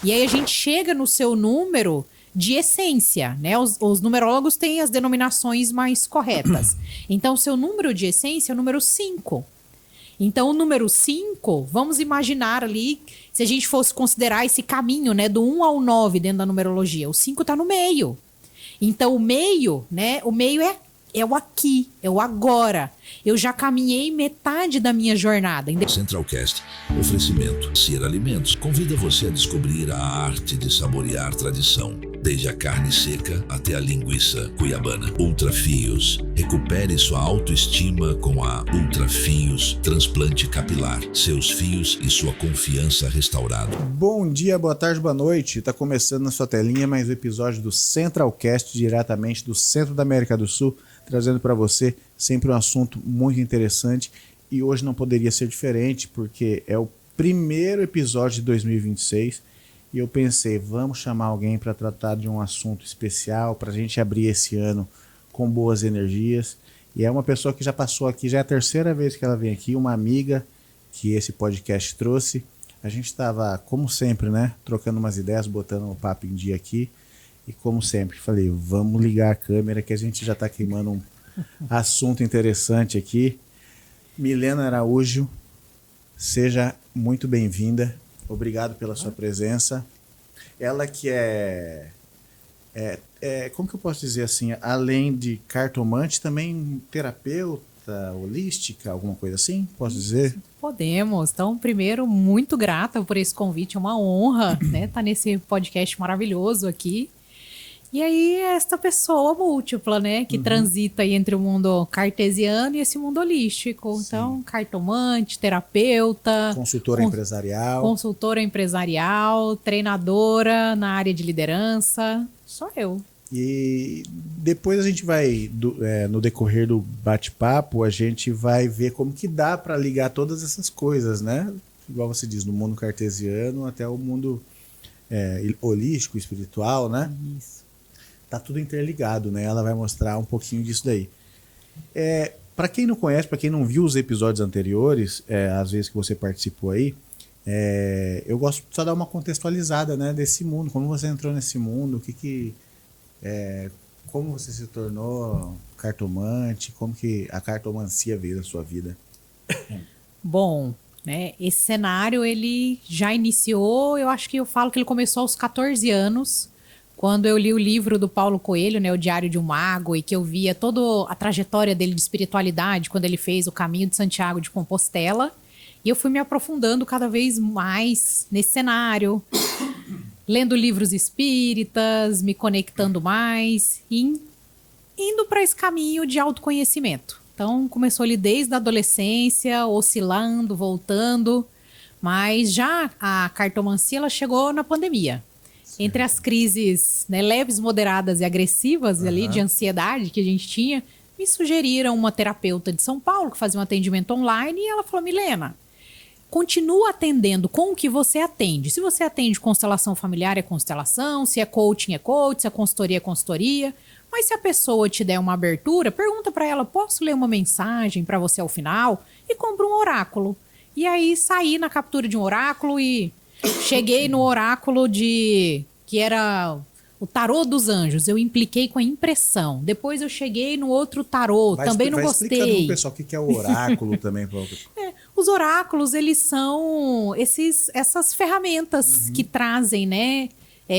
E aí a gente chega no seu número de essência, né? Os numerólogos têm as denominações mais corretas. Então, o seu número de essência é o número 5. Então, o número 5, vamos imaginar ali, se a gente fosse considerar esse caminho, né, do 1 ao 9 dentro da numerologia, o 5 está no meio. Então, o meio, né, o meio é o aqui, é o agora. Eu já caminhei metade da minha jornada. Centralcast, oferecimento Ser Alimentos, convida você a descobrir a arte de saborear tradição, desde a carne seca até a linguiça cuiabana. Ultrafios, recupere sua autoestima com a Ultrafios Transplante Capilar, seus fios e sua confiança restaurada. Bom dia, boa tarde, boa noite. Está começando na sua telinha mais um episódio do Centralcast, diretamente do centro da América do Sul, trazendo para você sempre um assunto muito interessante, e hoje não poderia ser diferente porque é o primeiro episódio de 2026 e eu pensei, vamos chamar alguém para tratar de um assunto especial para a gente abrir esse ano com boas energias, e é uma pessoa que já passou aqui, já é a terceira vez que ela vem aqui, uma amiga que esse podcast trouxe. A gente estava, como sempre, né, trocando umas ideias, botando o papo em dia aqui. E como sempre, falei, vamos ligar a câmera que a gente já está queimando um assunto interessante aqui. Milena Araújo, seja muito bem-vinda. Obrigado pela sua presença. Ela que como que eu posso dizer assim, além de cartomante, também terapeuta holística, alguma coisa assim, posso dizer? Podemos. Então, primeiro, muito grata por esse convite, é uma honra, né, estar nesse podcast maravilhoso aqui. E aí, esta pessoa múltipla, né, que transita aí entre o mundo cartesiano e esse mundo holístico. Sim. Então, cartomante, terapeuta, consultora empresarial, treinadora na área de liderança, sou eu. E depois a gente vai, no decorrer do bate-papo, a gente vai ver como que dá para ligar todas essas coisas, né? Igual você diz, no mundo cartesiano até o mundo holístico, espiritual, né? Isso. Tá tudo interligado, né? Ela vai mostrar um pouquinho disso daí. Para quem não conhece, para quem não viu os episódios anteriores, às vezes que você participou aí, eu gosto de só dar uma contextualizada, né, desse mundo, como você entrou nesse mundo, como você se tornou cartomante, como que a cartomancia veio na sua vida. Bom, né, esse cenário ele já iniciou, eu acho que eu falo que ele começou aos 14 anos, quando eu li o livro do Paulo Coelho, né, O Diário de um Mago, e que eu via toda a trajetória dele de espiritualidade, quando ele fez o Caminho de Santiago de Compostela, e eu fui me aprofundando cada vez mais nesse cenário, lendo livros espíritas, me conectando mais, e indo para esse caminho de autoconhecimento. Então, começou ali desde a adolescência, oscilando, voltando, mas já a cartomancia ela chegou na pandemia. Entre as crises, né, leves, moderadas e agressivas ali de ansiedade que a gente tinha, me sugeriram uma terapeuta de São Paulo que fazia um atendimento online e ela falou, Milena, continua atendendo com o que você atende. Se você atende constelação familiar, é constelação, se é coaching, é coach, se é consultoria, é consultoria. Mas se a pessoa te der uma abertura, pergunta para ela, posso ler uma mensagem para você ao final? E compra um oráculo. E aí saí na captura de um oráculo e cheguei no oráculo que era o tarô dos anjos. Eu impliquei com a impressão. Depois eu cheguei no outro tarô. Também não gostei. Vai explicando pro pessoal o que é o oráculo também. Os oráculos, eles são essas ferramentas que trazem, né?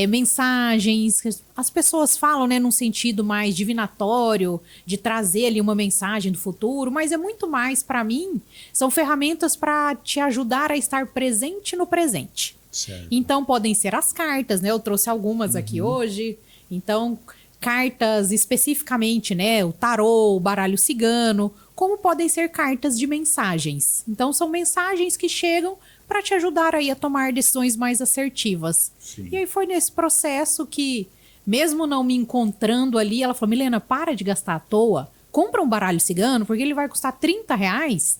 Mensagens. As pessoas falam, né, num sentido mais divinatório, de trazer ali uma mensagem do futuro, mas é muito mais, para mim, são ferramentas para te ajudar a estar presente no presente. Certo. Então, podem ser as cartas, né? Eu trouxe algumas aqui hoje. Então, cartas especificamente, né? O tarô, o baralho cigano, como podem ser cartas de mensagens. Então, são mensagens que chegam para te ajudar aí a tomar decisões mais assertivas. Sim. E aí foi nesse processo que, mesmo não me encontrando ali, ela falou, Milena, para de gastar à toa, compra um baralho cigano, porque ele vai custar R$30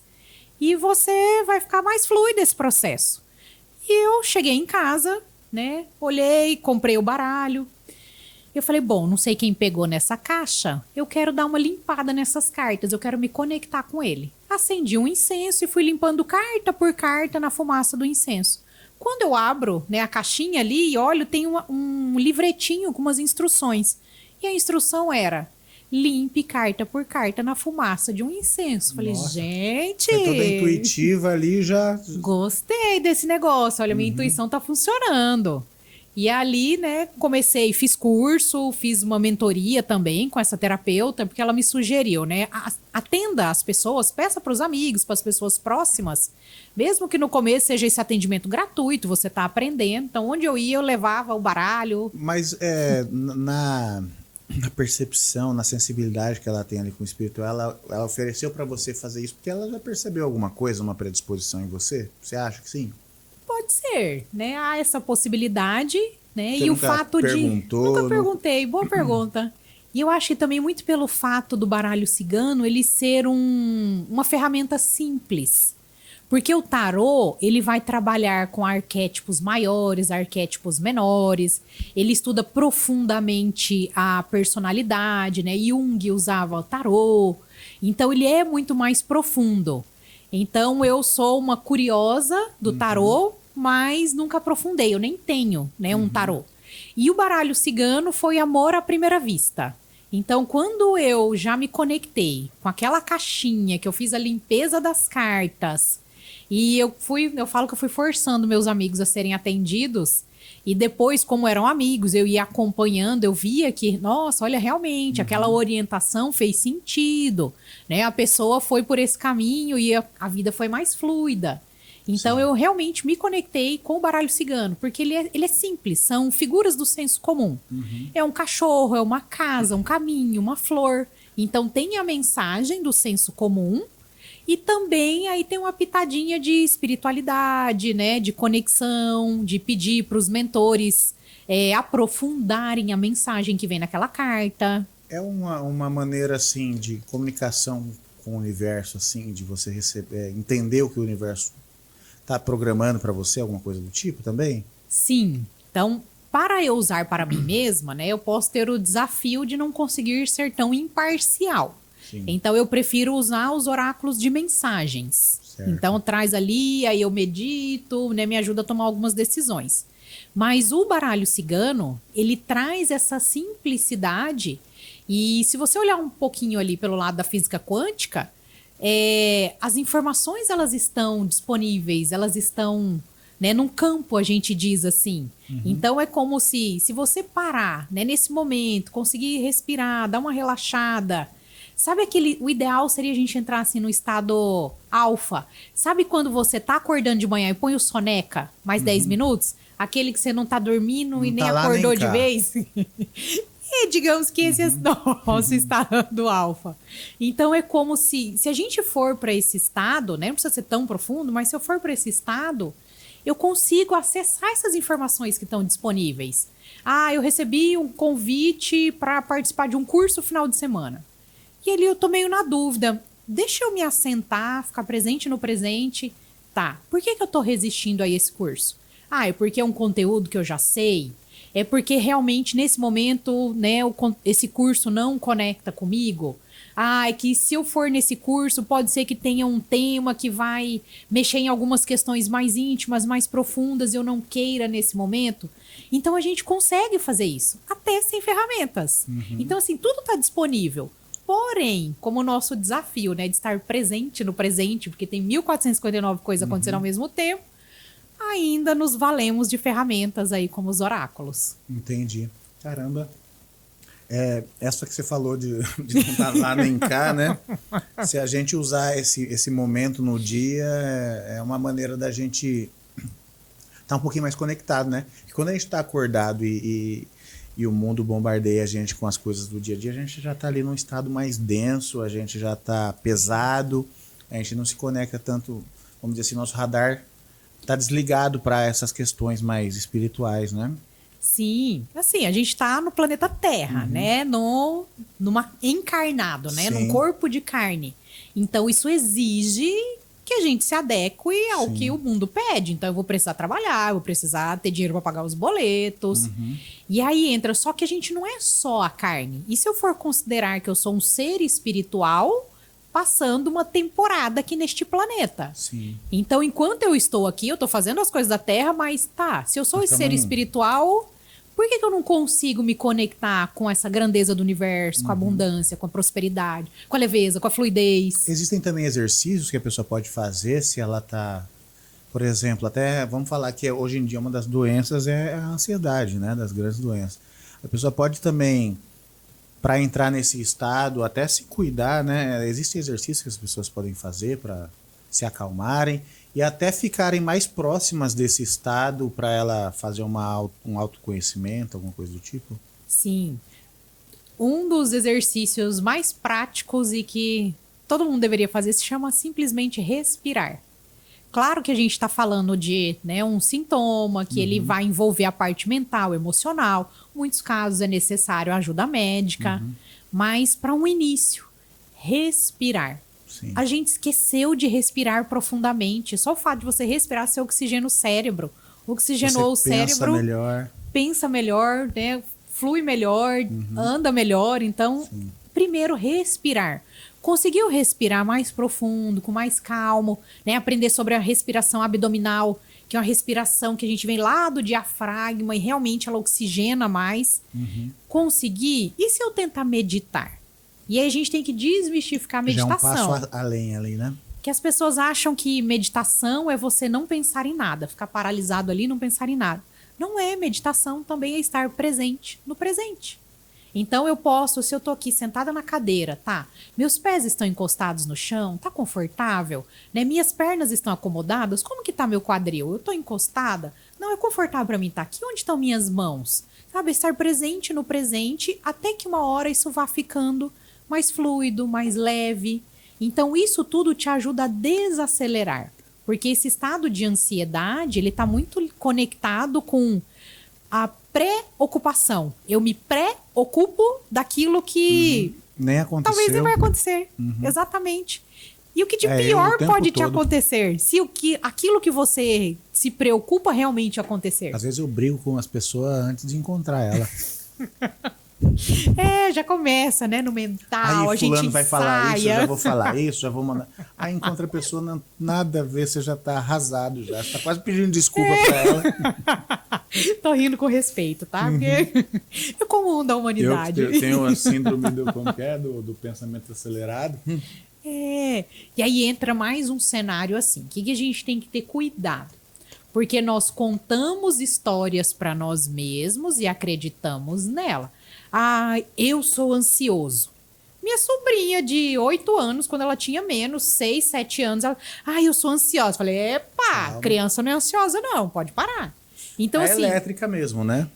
e você vai ficar mais fluido esse processo. E eu cheguei em casa, né, olhei, comprei o baralho. Eu falei, bom, não sei quem pegou nessa caixa, eu quero dar uma limpada nessas cartas, eu quero me conectar com ele. Acendi um incenso e fui limpando carta por carta na fumaça do incenso. Quando eu abro, né, a caixinha ali e olho, tem um livretinho com umas instruções. E a instrução era: limpe carta por carta na fumaça de um incenso. Falei, Nossa, gente... Foi toda intuitiva ali já. Gostei desse negócio. Olha, minha intuição tá funcionando. E ali, né, comecei, fiz curso, fiz uma mentoria também com essa terapeuta, porque ela me sugeriu, né, atenda as pessoas, peça para os amigos, para as pessoas próximas, mesmo que no começo seja esse atendimento gratuito, você tá aprendendo. Então, onde eu ia, eu levava o baralho. Mas na percepção, na sensibilidade que ela tem ali com o espírito, ela ofereceu para você fazer isso porque ela já percebeu alguma coisa, uma predisposição em você? Você acha que sim? Pode ser, né? Há essa possibilidade, né? Você E o nunca fato perguntou, Nunca não? perguntei, boa pergunta. E eu acho que também muito pelo fato do baralho cigano ele ser uma ferramenta simples. Porque o tarô, ele vai trabalhar com arquétipos maiores, arquétipos menores. Ele estuda profundamente a personalidade, né? Jung usava o tarô. Então, ele é muito mais profundo. Então, eu sou uma curiosa do tarô, mas nunca aprofundei. Eu nem tenho, né, um tarô. E o baralho cigano foi amor à primeira vista. Então, quando eu já me conectei com aquela caixinha que eu fiz a limpeza das cartas, e eu falo que eu fui forçando meus amigos a serem atendidos, e depois, como eram amigos, eu ia acompanhando, eu via que, nossa, olha, realmente, aquela orientação fez sentido, né? A pessoa foi por esse caminho e a vida foi mais fluida. Então, Sim. eu realmente me conectei com o baralho cigano, porque ele é simples, são figuras do senso comum. É um cachorro, é uma casa, um caminho, uma flor. Então, tem a mensagem do senso comum, e também aí tem uma pitadinha de espiritualidade, né? De conexão, de pedir para os mentores aprofundarem a mensagem que vem naquela carta. É uma maneira, assim, de comunicação com o universo, assim, de você receber, entender o que o universo está programando para você, alguma coisa do tipo também? Sim. Então, para eu usar para mim mesma, né? Eu posso ter o desafio de não conseguir ser tão imparcial. Sim. Então, eu prefiro usar os oráculos de mensagens. Certo. Então, traz ali, aí eu medito, né, me ajuda a tomar algumas decisões. Mas o baralho cigano, ele traz essa simplicidade. E se você olhar um pouquinho ali pelo lado da física quântica, as informações, elas estão disponíveis, elas estão, né, num campo, a gente diz assim. Então, é como se você parar, né, nesse momento, conseguir respirar, dar uma relaxada. Sabe o ideal seria a gente entrar assim no estado alfa. Sabe quando você tá acordando de manhã e põe o soneca mais 10 minutos? Aquele que você não tá dormindo e Não nem tá lá, acordou nem de cá. vez? E digamos que esse é nosso estado alfa. Então é como se a gente for para esse estado, né? Não precisa ser tão profundo, mas se eu for para esse estado, eu consigo acessar essas informações que estão disponíveis. Ah, eu recebi um convite para participar de um curso final de semana. E ali eu tô meio na dúvida. Deixa eu me assentar, ficar presente no presente. Tá, por que eu tô resistindo a esse curso? Ah, é porque é um conteúdo que eu já sei? É porque realmente nesse momento, né, esse curso não conecta comigo? Ah, é que se eu for nesse curso, pode ser que tenha um tema que vai mexer em algumas questões mais íntimas, mais profundas, e eu não queira nesse momento. Então a gente consegue fazer isso, até sem ferramentas. Então, assim, tudo está disponível. Porém, como o nosso desafio, né, de estar presente no presente, porque tem 1459 coisas acontecendo ao mesmo tempo, ainda nos valemos de ferramentas aí como os oráculos. Entendi. Caramba. Essa que você falou de não estar lá nem cá, né? Se a gente usar esse momento no dia, é uma maneira da gente estar um pouquinho mais conectado, né? E quando a gente está acordado e o mundo bombardeia a gente com as coisas do dia a dia, a gente já está ali num estado mais denso, a gente já está pesado, a gente não se conecta tanto, vamos dizer assim, nosso radar está desligado para essas questões mais espirituais, né? Sim, assim, a gente tá no planeta Terra, né? Encarnado, né? Sim. Num corpo de carne. Então, isso exige que a gente se adeque ao que o mundo pede. Então, eu vou precisar trabalhar, eu vou precisar ter dinheiro para pagar os boletos. E aí entra, só que a gente não é só a carne. E se eu for considerar que eu sou um ser espiritual passando uma temporada aqui neste planeta. Sim. Então, enquanto eu estou aqui, eu estou fazendo as coisas da Terra, mas se eu sou esse ser espiritual, por que eu não consigo me conectar com essa grandeza do universo, com a abundância, com a prosperidade, com a leveza, com a fluidez? Existem também exercícios que a pessoa pode fazer se ela está, por exemplo, até vamos falar que hoje em dia uma das doenças é a ansiedade, né? Das grandes doenças. A pessoa pode também, para entrar nesse estado, até se cuidar, né? Existem exercícios que as pessoas podem fazer para se acalmarem e até ficarem mais próximas desse estado para ela fazer um autoconhecimento, alguma coisa do tipo? Sim. Um dos exercícios mais práticos e que todo mundo deveria fazer se chama simplesmente respirar. Claro que a gente está falando de, né, um sintoma que ele vai envolver a parte mental, emocional. Em muitos casos é necessário ajuda médica. Mas para um início, respirar. Sim. A gente esqueceu de respirar profundamente. Só o fato de você respirar, você oxigena o cérebro. Oxigenou você o cérebro, pensa melhor, né, flui melhor, anda melhor. Então, primeiro, respirar. Conseguiu respirar mais profundo, com mais calmo, né? Aprender sobre a respiração abdominal, que é uma respiração que a gente vem lá do diafragma e realmente ela oxigena mais. Conseguir? E se eu tentar meditar? E aí a gente tem que desmistificar a meditação. Já é um passo além ali, né? Que as pessoas acham que meditação é você não pensar em nada, ficar paralisado ali e não pensar em nada. Não é, meditação também é estar presente no presente. Então eu posso, se eu tô aqui sentada na cadeira, tá? Meus pés estão encostados no chão, tá confortável, né? Minhas pernas estão acomodadas, como que tá meu quadril? Eu tô encostada? Não, é confortável para mim estar aqui. Onde estão minhas mãos? Sabe, estar presente no presente até que uma hora isso vá ficando mais fluido, mais leve. Então isso tudo te ajuda a desacelerar, porque esse estado de ansiedade, ele tá muito conectado com a pré-ocupação. Eu me pré-ocupo daquilo que nem aconteceu. Talvez nem vai acontecer. Exatamente. E o que de pior pode te acontecer? Se aquilo que você se preocupa realmente acontecer. Às vezes eu brigo com as pessoas antes de encontrar ela. Já começa, né? No mental, aí, a gente vai falar isso, eu já vou falar isso, já vou mandar. Aí encontra a pessoa, não, nada a ver, você já tá arrasado já. Você tá quase pedindo desculpa pra ela. Tô rindo com respeito, tá? Porque é comum da humanidade. Eu tenho a síndrome do pensamento acelerado. E aí entra mais um cenário assim. O que a gente tem que ter cuidado? Porque nós contamos histórias para nós mesmos e acreditamos nela. Eu sou ansioso. Minha sobrinha de 8 anos, quando ela tinha menos, 6, 7 anos, ela... eu sou ansiosa. Falei, criança não é ansiosa não, pode parar. Então, assim, elétrica mesmo, né?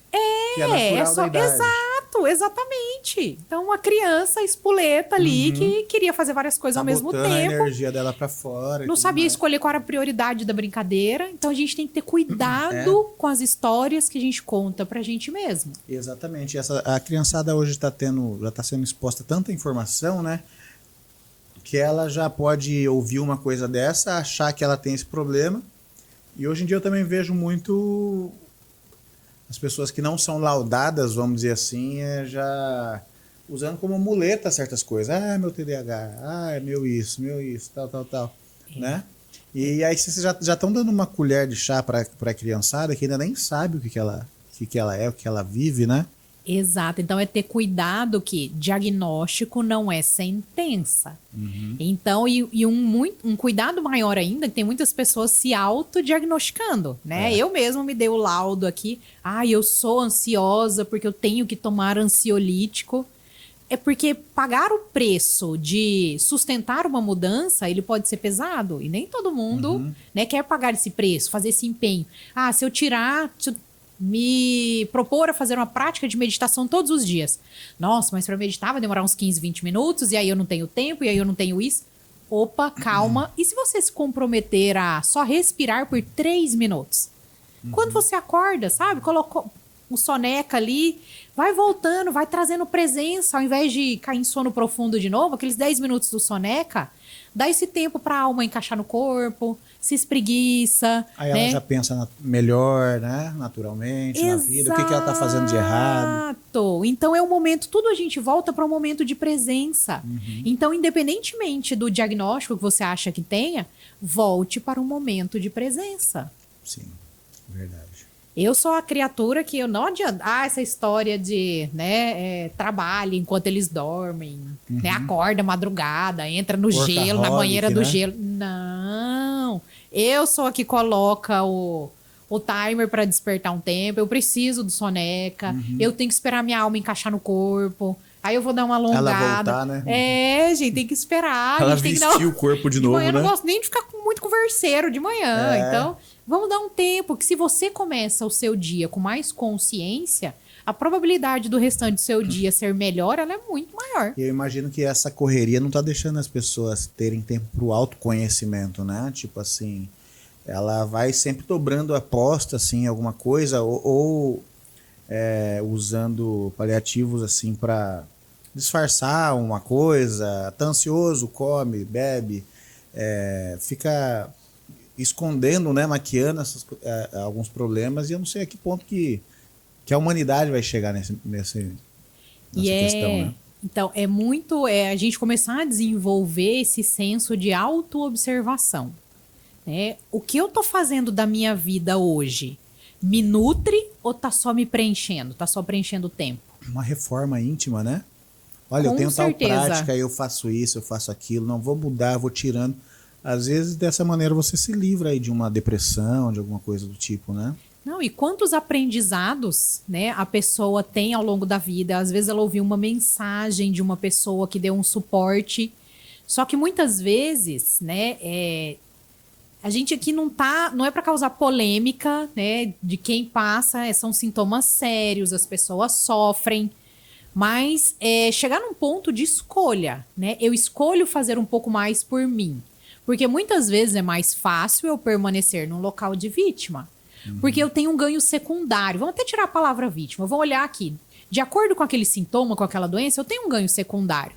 Que é natural da idade. Exato, exatamente. Então, uma criança espoleta ali que queria fazer várias coisas ao mesmo tempo. A energia dela pra fora. Não sabia escolher qual era a prioridade da brincadeira. Então, a gente tem que ter cuidado com as histórias que a gente conta pra gente mesmo. Exatamente. A criançada hoje já tá sendo exposta a tanta informação, né? Que ela já pode ouvir uma coisa dessa, achar que ela tem esse problema. E hoje em dia eu também vejo muito as pessoas que não são laudadas, vamos dizer assim, já usando como muleta certas coisas. Meu TDAH, é meu isso, tal, né? E aí vocês já estão dando uma colher de chá para a criançada que ainda nem sabe o que ela é, o que ela vive, né? Exato. Então é ter cuidado que diagnóstico não é sentença. Então, um cuidado maior ainda, que tem muitas pessoas se autodiagnosticando, né? Eu mesmo me dei o laudo aqui. Eu sou ansiosa porque eu tenho que tomar ansiolítico. É porque pagar o preço de sustentar uma mudança, ele pode ser pesado. E nem todo mundo né, quer pagar esse preço, fazer esse empenho. Se eu me propor a fazer uma prática de meditação todos os dias. Nossa, mas para meditar vai demorar uns 15, 20 minutos, e aí eu não tenho tempo, e aí eu não tenho isso. Opa, calma. E se você se comprometer a só respirar por 3 minutos? Quando você acorda, sabe? um soneca ali, vai voltando, vai trazendo presença, ao invés de cair em sono profundo de novo, aqueles 10 minutos do soneca, dá esse tempo para a alma encaixar no corpo, se espreguiça. Aí né? ela já pensa melhor, né? Naturalmente, na vida. O que ela tá fazendo de errado. Exato. Então é um momento, tudo a gente volta para um momento de presença. Então, independentemente do diagnóstico que você acha que tenha, volte para um momento de presença. Sim, verdade. Eu sou a criatura que eu não adianta. Essa história de, trabalho enquanto eles dormem, né? Acorda madrugada, entra no gelo, na banheira do gelo. Não. Eu sou a que coloca o timer para despertar um tempo. Eu preciso do soneca. Eu tenho que esperar minha alma encaixar no corpo. Aí eu vou dar uma alongada. Ela voltar, né? Gente, tem que esperar. Ela tem vestir que o corpo de novo, manhã, né? Eu não gosto nem de ficar muito converseiro de manhã. Então, vamos dar um tempo. Que se você começa o seu dia com mais consciência, a probabilidade do restante do seu dia ser melhor, ela é muito maior. E eu imagino que essa correria não tá deixando as pessoas terem tempo pro autoconhecimento, né? Tipo assim, ela vai sempre dobrando a aposta, assim, alguma coisa, ou usando paliativos, assim, para disfarçar uma coisa, tá ansioso, come, bebe, fica escondendo, né, maquiando alguns problemas, e eu não sei a que ponto que a humanidade vai chegar nessa questão, né? Então, é muito a gente começar a desenvolver esse senso de autoobservação. Né? O que eu tô fazendo da minha vida hoje me nutre ou tá só me preenchendo? Tá só preenchendo o tempo? Uma reforma íntima, né? Olha, eu tenho certeza. tal prática, eu faço isso, eu faço aquilo, não vou mudar, vou tirando. Às vezes, dessa maneira, você se livra aí de uma depressão, de alguma coisa do tipo, né? Não, e quantos aprendizados, né, a pessoa tem ao longo da vida? Às vezes ela ouviu uma mensagem de uma pessoa que deu um suporte. Só que muitas vezes, né, a gente aqui não é para causar polêmica, né, de quem passa, são sintomas sérios, as pessoas sofrem. Mas chegar num ponto de escolha, né? Eu escolho fazer um pouco mais por mim. Porque muitas vezes é mais fácil eu permanecer num local de vítima. Porque eu tenho um ganho secundário. Vamos até tirar a palavra vítima. Vamos olhar aqui. De acordo com aquele sintoma, com aquela doença, eu tenho um ganho secundário.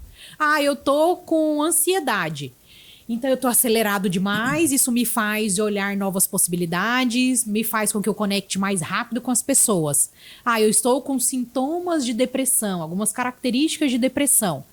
Eu tô com ansiedade. Então eu tô acelerado demais, isso me faz olhar novas possibilidades, me faz com que eu conecte mais rápido com as pessoas. Eu estou com sintomas de depressão, algumas características de depressão.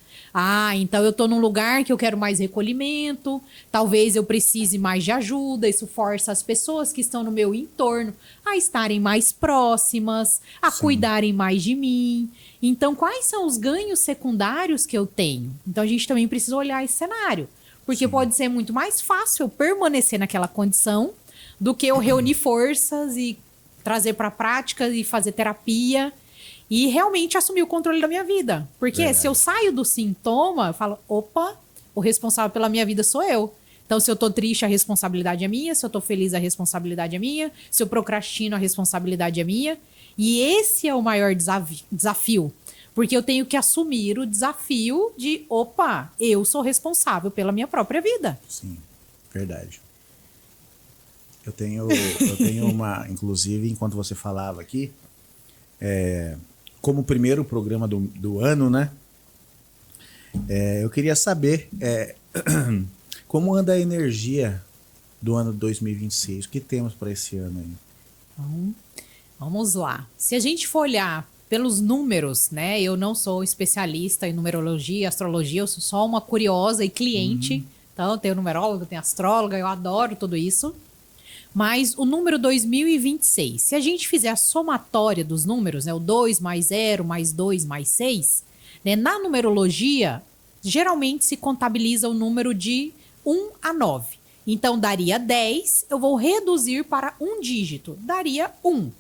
Então eu tô num lugar que eu quero mais recolhimento, talvez eu precise mais de ajuda, isso força as pessoas que estão no meu entorno a estarem mais próximas, a cuidarem mais de mim. Então, quais são os ganhos secundários que eu tenho? Então, a gente também precisa olhar esse cenário. Porque pode ser muito mais fácil eu permanecer naquela condição do que eu reunir forças e trazer para a prática e fazer terapia e realmente assumir o controle da minha vida. Porque se eu saio do sintoma, eu falo, opa, o responsável pela minha vida sou eu. Então, se eu tô triste, a responsabilidade é minha. Se eu tô feliz, a responsabilidade é minha. Se eu procrastino, a responsabilidade é minha. E esse é o maior desafio. Porque eu tenho que assumir o desafio de, opa, eu sou responsável pela minha própria vida. Sim, verdade. Eu tenho uma, inclusive, enquanto você falava aqui, como primeiro programa do ano, né? Eu queria saber como anda a energia do ano 2026. O que temos para esse ano aí? Então, vamos lá. Se a gente for olhar pelos números, né? Eu não sou especialista em numerologia, astrologia, eu sou só uma curiosa e cliente. Então, eu tenho numeróloga, eu tenho astróloga, eu adoro tudo isso. Mas o número 2026, se a gente fizer a somatória dos números, né? O 2 mais 0, mais 2, mais 6, né? Na numerologia, geralmente se contabiliza o número de 1 a 9. Então, daria 10, eu vou reduzir para um dígito, daria 1.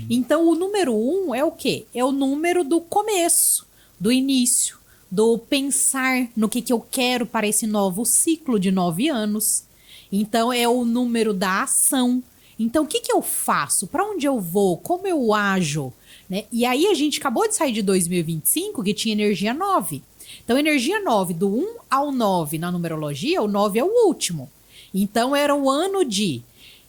Então, o número 1 é o quê? É o número do começo, do início, do pensar no que eu quero para esse novo ciclo de 9 anos. Então, é o número da ação. Então, o que eu faço? Para onde eu vou? Como eu ajo? Né? E aí, a gente acabou de sair de 2025, que tinha energia 9. Então, energia 9, do 1 ao 9 na numerologia, o 9 é o último. Então, era o ano de...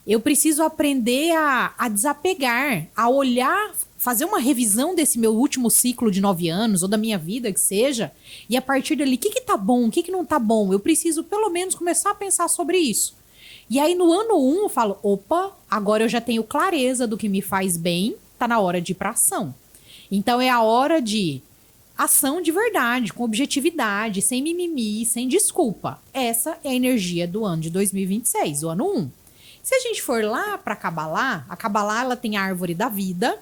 Eu preciso aprender a desapegar, a olhar fazer uma revisão desse meu último ciclo de 9 anos, ou da minha vida, que seja, e a partir dali, o que tá bom, o que não tá bom? Eu preciso, pelo menos, começar a pensar sobre isso. E aí, no ano 1, eu falo, opa, agora eu já tenho clareza do que me faz bem, tá na hora de ir pra ação. Então, é a hora de ação de verdade, com objetividade, sem mimimi, sem desculpa. Essa é a energia do ano de 2026, o ano 1. Se a gente for lá para a Kabbalah ela tem a árvore da vida,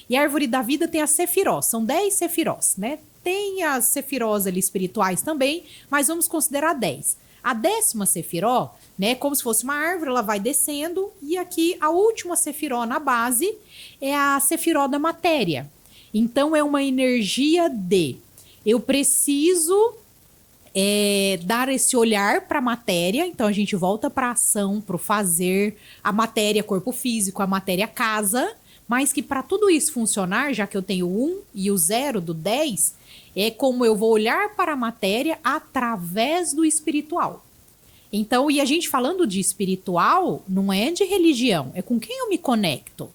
e a árvore da vida tem as sefirós, são 10 sefirós, né? Tem as sefirós ali espirituais também, mas vamos considerar 10. A 10ª sefiró, né, como se fosse uma árvore, ela vai descendo, e aqui a última sefiró na base é a sefiró da matéria. Então, é uma energia de eu preciso dar esse olhar para a matéria. Então, a gente volta para a ação, para o fazer, a matéria, corpo físico, a matéria casa, mas que para tudo isso funcionar, já que eu tenho o 1 e o 0 do 10, é como eu vou olhar para a matéria através do espiritual. Então, e a gente falando de espiritual, não é de religião, é com quem eu me conecto.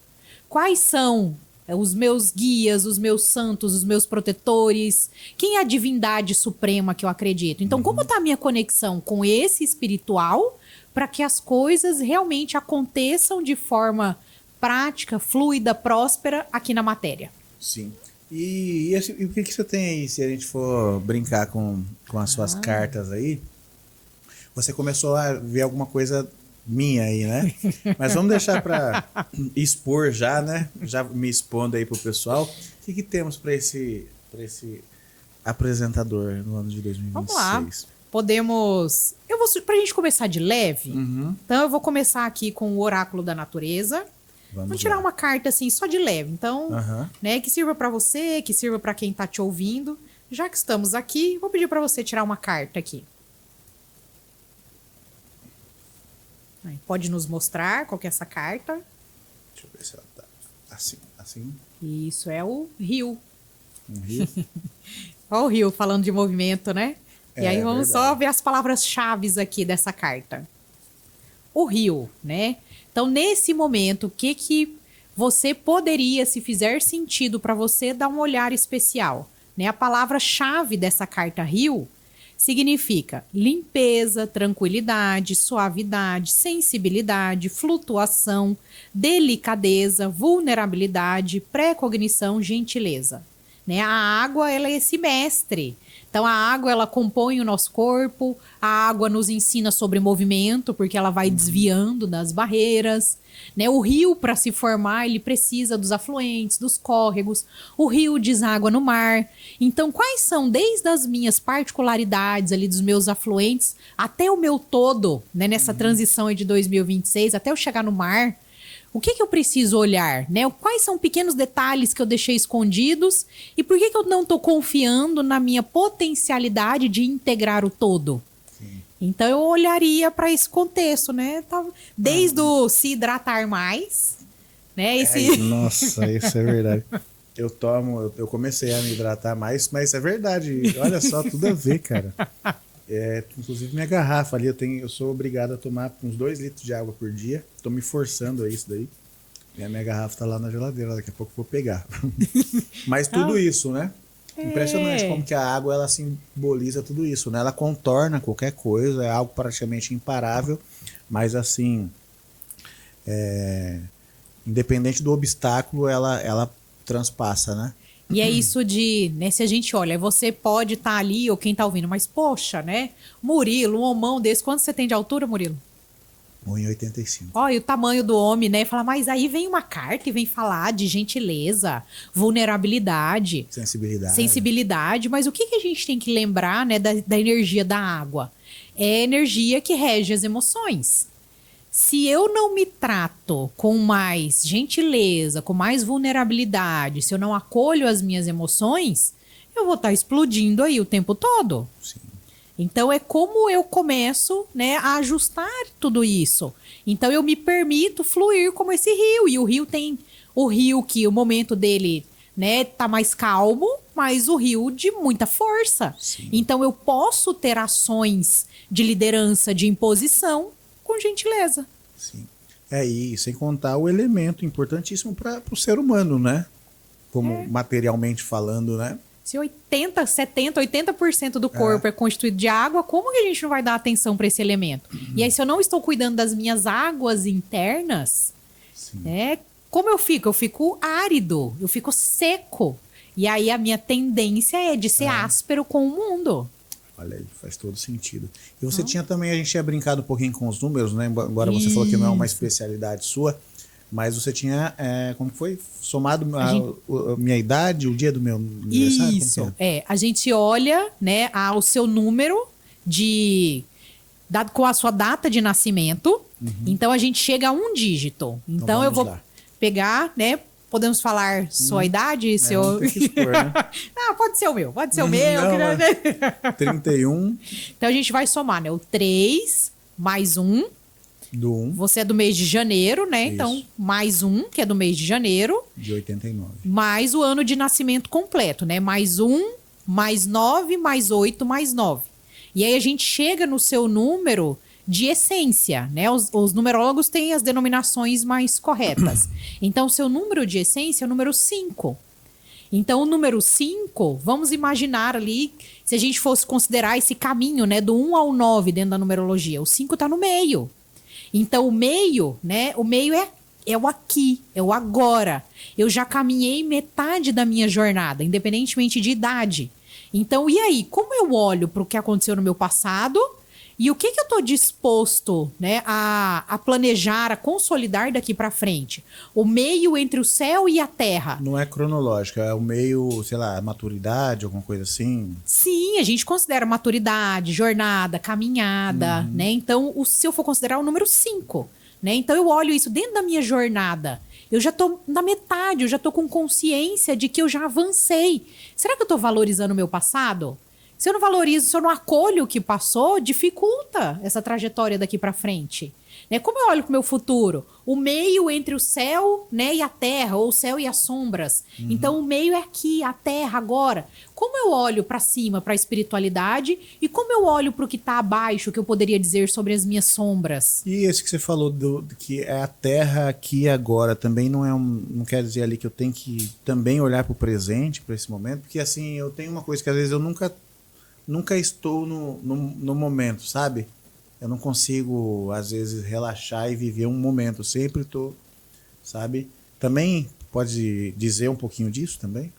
Quais são os meus guias, os meus santos, os meus protetores, quem é a divindade suprema que eu acredito. Então, como está a minha conexão com esse espiritual para que as coisas realmente aconteçam de forma prática, fluida, próspera aqui na matéria? Sim. E o que você tem aí, se a gente for brincar com as suas cartas aí? Você começou a ver alguma coisa minha aí, né? Mas vamos deixar para expor já, né? Já me expondo aí pro pessoal. O que temos para esse apresentador no ano de 2026? Vamos lá. Podemos... Pra gente começar de leve, então eu vou começar aqui com o oráculo da natureza. Vamos tirar uma carta assim, só de leve. Então, né, que sirva para você, que sirva para quem tá te ouvindo. Já que estamos aqui, vou pedir para você tirar uma carta aqui. Pode nos mostrar qual que é essa carta? Deixa eu ver se ela tá assim. Isso é o rio. Um rio? Olha o rio falando de movimento, né? E aí vamos verdade. só ver as palavras-chave aqui dessa carta. O rio, né? Então, nesse momento, o que você poderia, se fizer sentido para você, dar um olhar especial? Né? A palavra-chave dessa carta rio significa limpeza, tranquilidade, suavidade, sensibilidade, flutuação, delicadeza, vulnerabilidade, pré-cognição, gentileza. Né? A água, ela é esse mestre. Então, a água, ela compõe o nosso corpo, a água nos ensina sobre movimento, porque ela vai desviando das barreiras. Né? O rio, para se formar, ele precisa dos afluentes, dos córregos. O rio deságua no mar. Então, quais são, desde as minhas particularidades ali, dos meus afluentes, até o meu todo, né? Nessa transição aí de 2026, até eu chegar no mar, o que eu preciso olhar, né? Quais são pequenos detalhes que eu deixei escondidos e por que eu não estou confiando na minha potencialidade de integrar o todo? Sim. Então, eu olharia para esse contexto, né? Desde o se hidratar mais, né? Nossa, isso é verdade. Eu comecei a me hidratar mais, mas é verdade. Olha só, tudo a ver, cara. Inclusive minha garrafa ali, eu sou obrigado a tomar uns 2 litros de água por dia. Tô me forçando a isso daí. E a minha garrafa tá lá na geladeira, daqui a pouco eu vou pegar. Mas tudo isso, né? Impressionante como que a água, ela simboliza tudo isso, né? Ela contorna qualquer coisa, é algo praticamente imparável, mas assim, independente do obstáculo, ela transpassa, né? E é isso de, né, se a gente olha, você pode estar ali, ou quem tá ouvindo, mas poxa, né, Murilo, um homão desse, quanto você tem de altura, Murilo? 1,85. Olha o tamanho do homem, né, fala, mas aí vem uma carta e vem falar de gentileza, vulnerabilidade. Sensibilidade, mas o que a gente tem que lembrar, né, da energia da água? É a energia que rege as emoções. Se eu não me trato com mais gentileza, com mais vulnerabilidade, se eu não acolho as minhas emoções, eu vou estar explodindo aí o tempo todo. Sim. Então, é como eu começo, né, a ajustar tudo isso. Então, eu me permito fluir como esse rio. E o rio tem o rio que o momento dele, né, tá mais calmo, mas o rio de muita força. Sim. Então, eu posso ter ações de liderança, de imposição, com gentileza. Sim. E sem contar o elemento importantíssimo para o ser humano, né? como materialmente falando, né? Se 80, 70, 80% do corpo é constituído de água, como que a gente não vai dar atenção para esse elemento? E aí, se eu não estou cuidando das minhas águas internas, como eu fico? Eu fico árido, eu fico seco. E aí, a minha tendência é de ser áspero com o mundo. Olha aí, faz todo sentido. E você tinha também, a gente tinha brincado um pouquinho com os números, né? Agora você falou que não é uma especialidade sua, mas você tinha, como foi? Somado a minha idade, o dia do meu aniversário? Isso, a gente olha, né, o seu número dado com a sua data de nascimento. Então, a gente chega a um dígito. Então eu vou pegar, né? Podemos falar sua idade? Seu... Tem que expor, né? Pode ser o meu, pode ser o meu. Não, 31. Então, a gente vai somar, né? O 3 mais 1. Do 1. Você é do mês de janeiro, né? Isso. Então, mais 1, que é do mês de janeiro. De 89. Mais o ano de nascimento completo, né? Mais 1, mais 9, mais 8, mais 9. E aí, a gente chega no seu número de essência, né? Os numerólogos têm as denominações mais corretas. Então, o seu número de essência é o número 5. Então, o número 5, vamos imaginar ali, se a gente fosse considerar esse caminho, né? Do 1 ao 9 dentro da numerologia. O 5 está no meio. Então, o meio, né? O meio é o aqui, é o agora. Eu já caminhei metade da minha jornada, independentemente de idade. Então, e aí? Como eu olho para o que aconteceu no meu passado e o que eu estou disposto, né, a planejar, a consolidar daqui para frente? O meio entre o céu e a terra. Não é cronológico, é o meio, sei lá, maturidade, alguma coisa assim? Sim, a gente considera maturidade, jornada, caminhada, né? Então, se eu for considerar o número 5, né? Então, eu olho isso dentro da minha jornada. Eu já tô na metade, eu já tô com consciência de que eu já avancei. Será que eu tô valorizando o meu passado? Se eu não valorizo, se eu não acolho o que passou, dificulta essa trajetória daqui para frente. Né? Como eu olho para o meu futuro? O meio entre o céu, né, e a terra, ou o céu e as sombras. Então, o meio é aqui, a terra, agora. Como eu olho para cima, para a espiritualidade, e como eu olho para o que está abaixo, que eu poderia dizer sobre as minhas sombras? E esse que você falou, que é a terra aqui e agora, também não quer dizer ali que eu tenho que também olhar para o presente, para esse momento? Porque assim, eu tenho uma coisa que às vezes eu nunca estou no momento, sabe? Eu não consigo, às vezes, relaxar e viver um momento. Eu sempre estou, sabe? Também pode dizer um pouquinho disso também?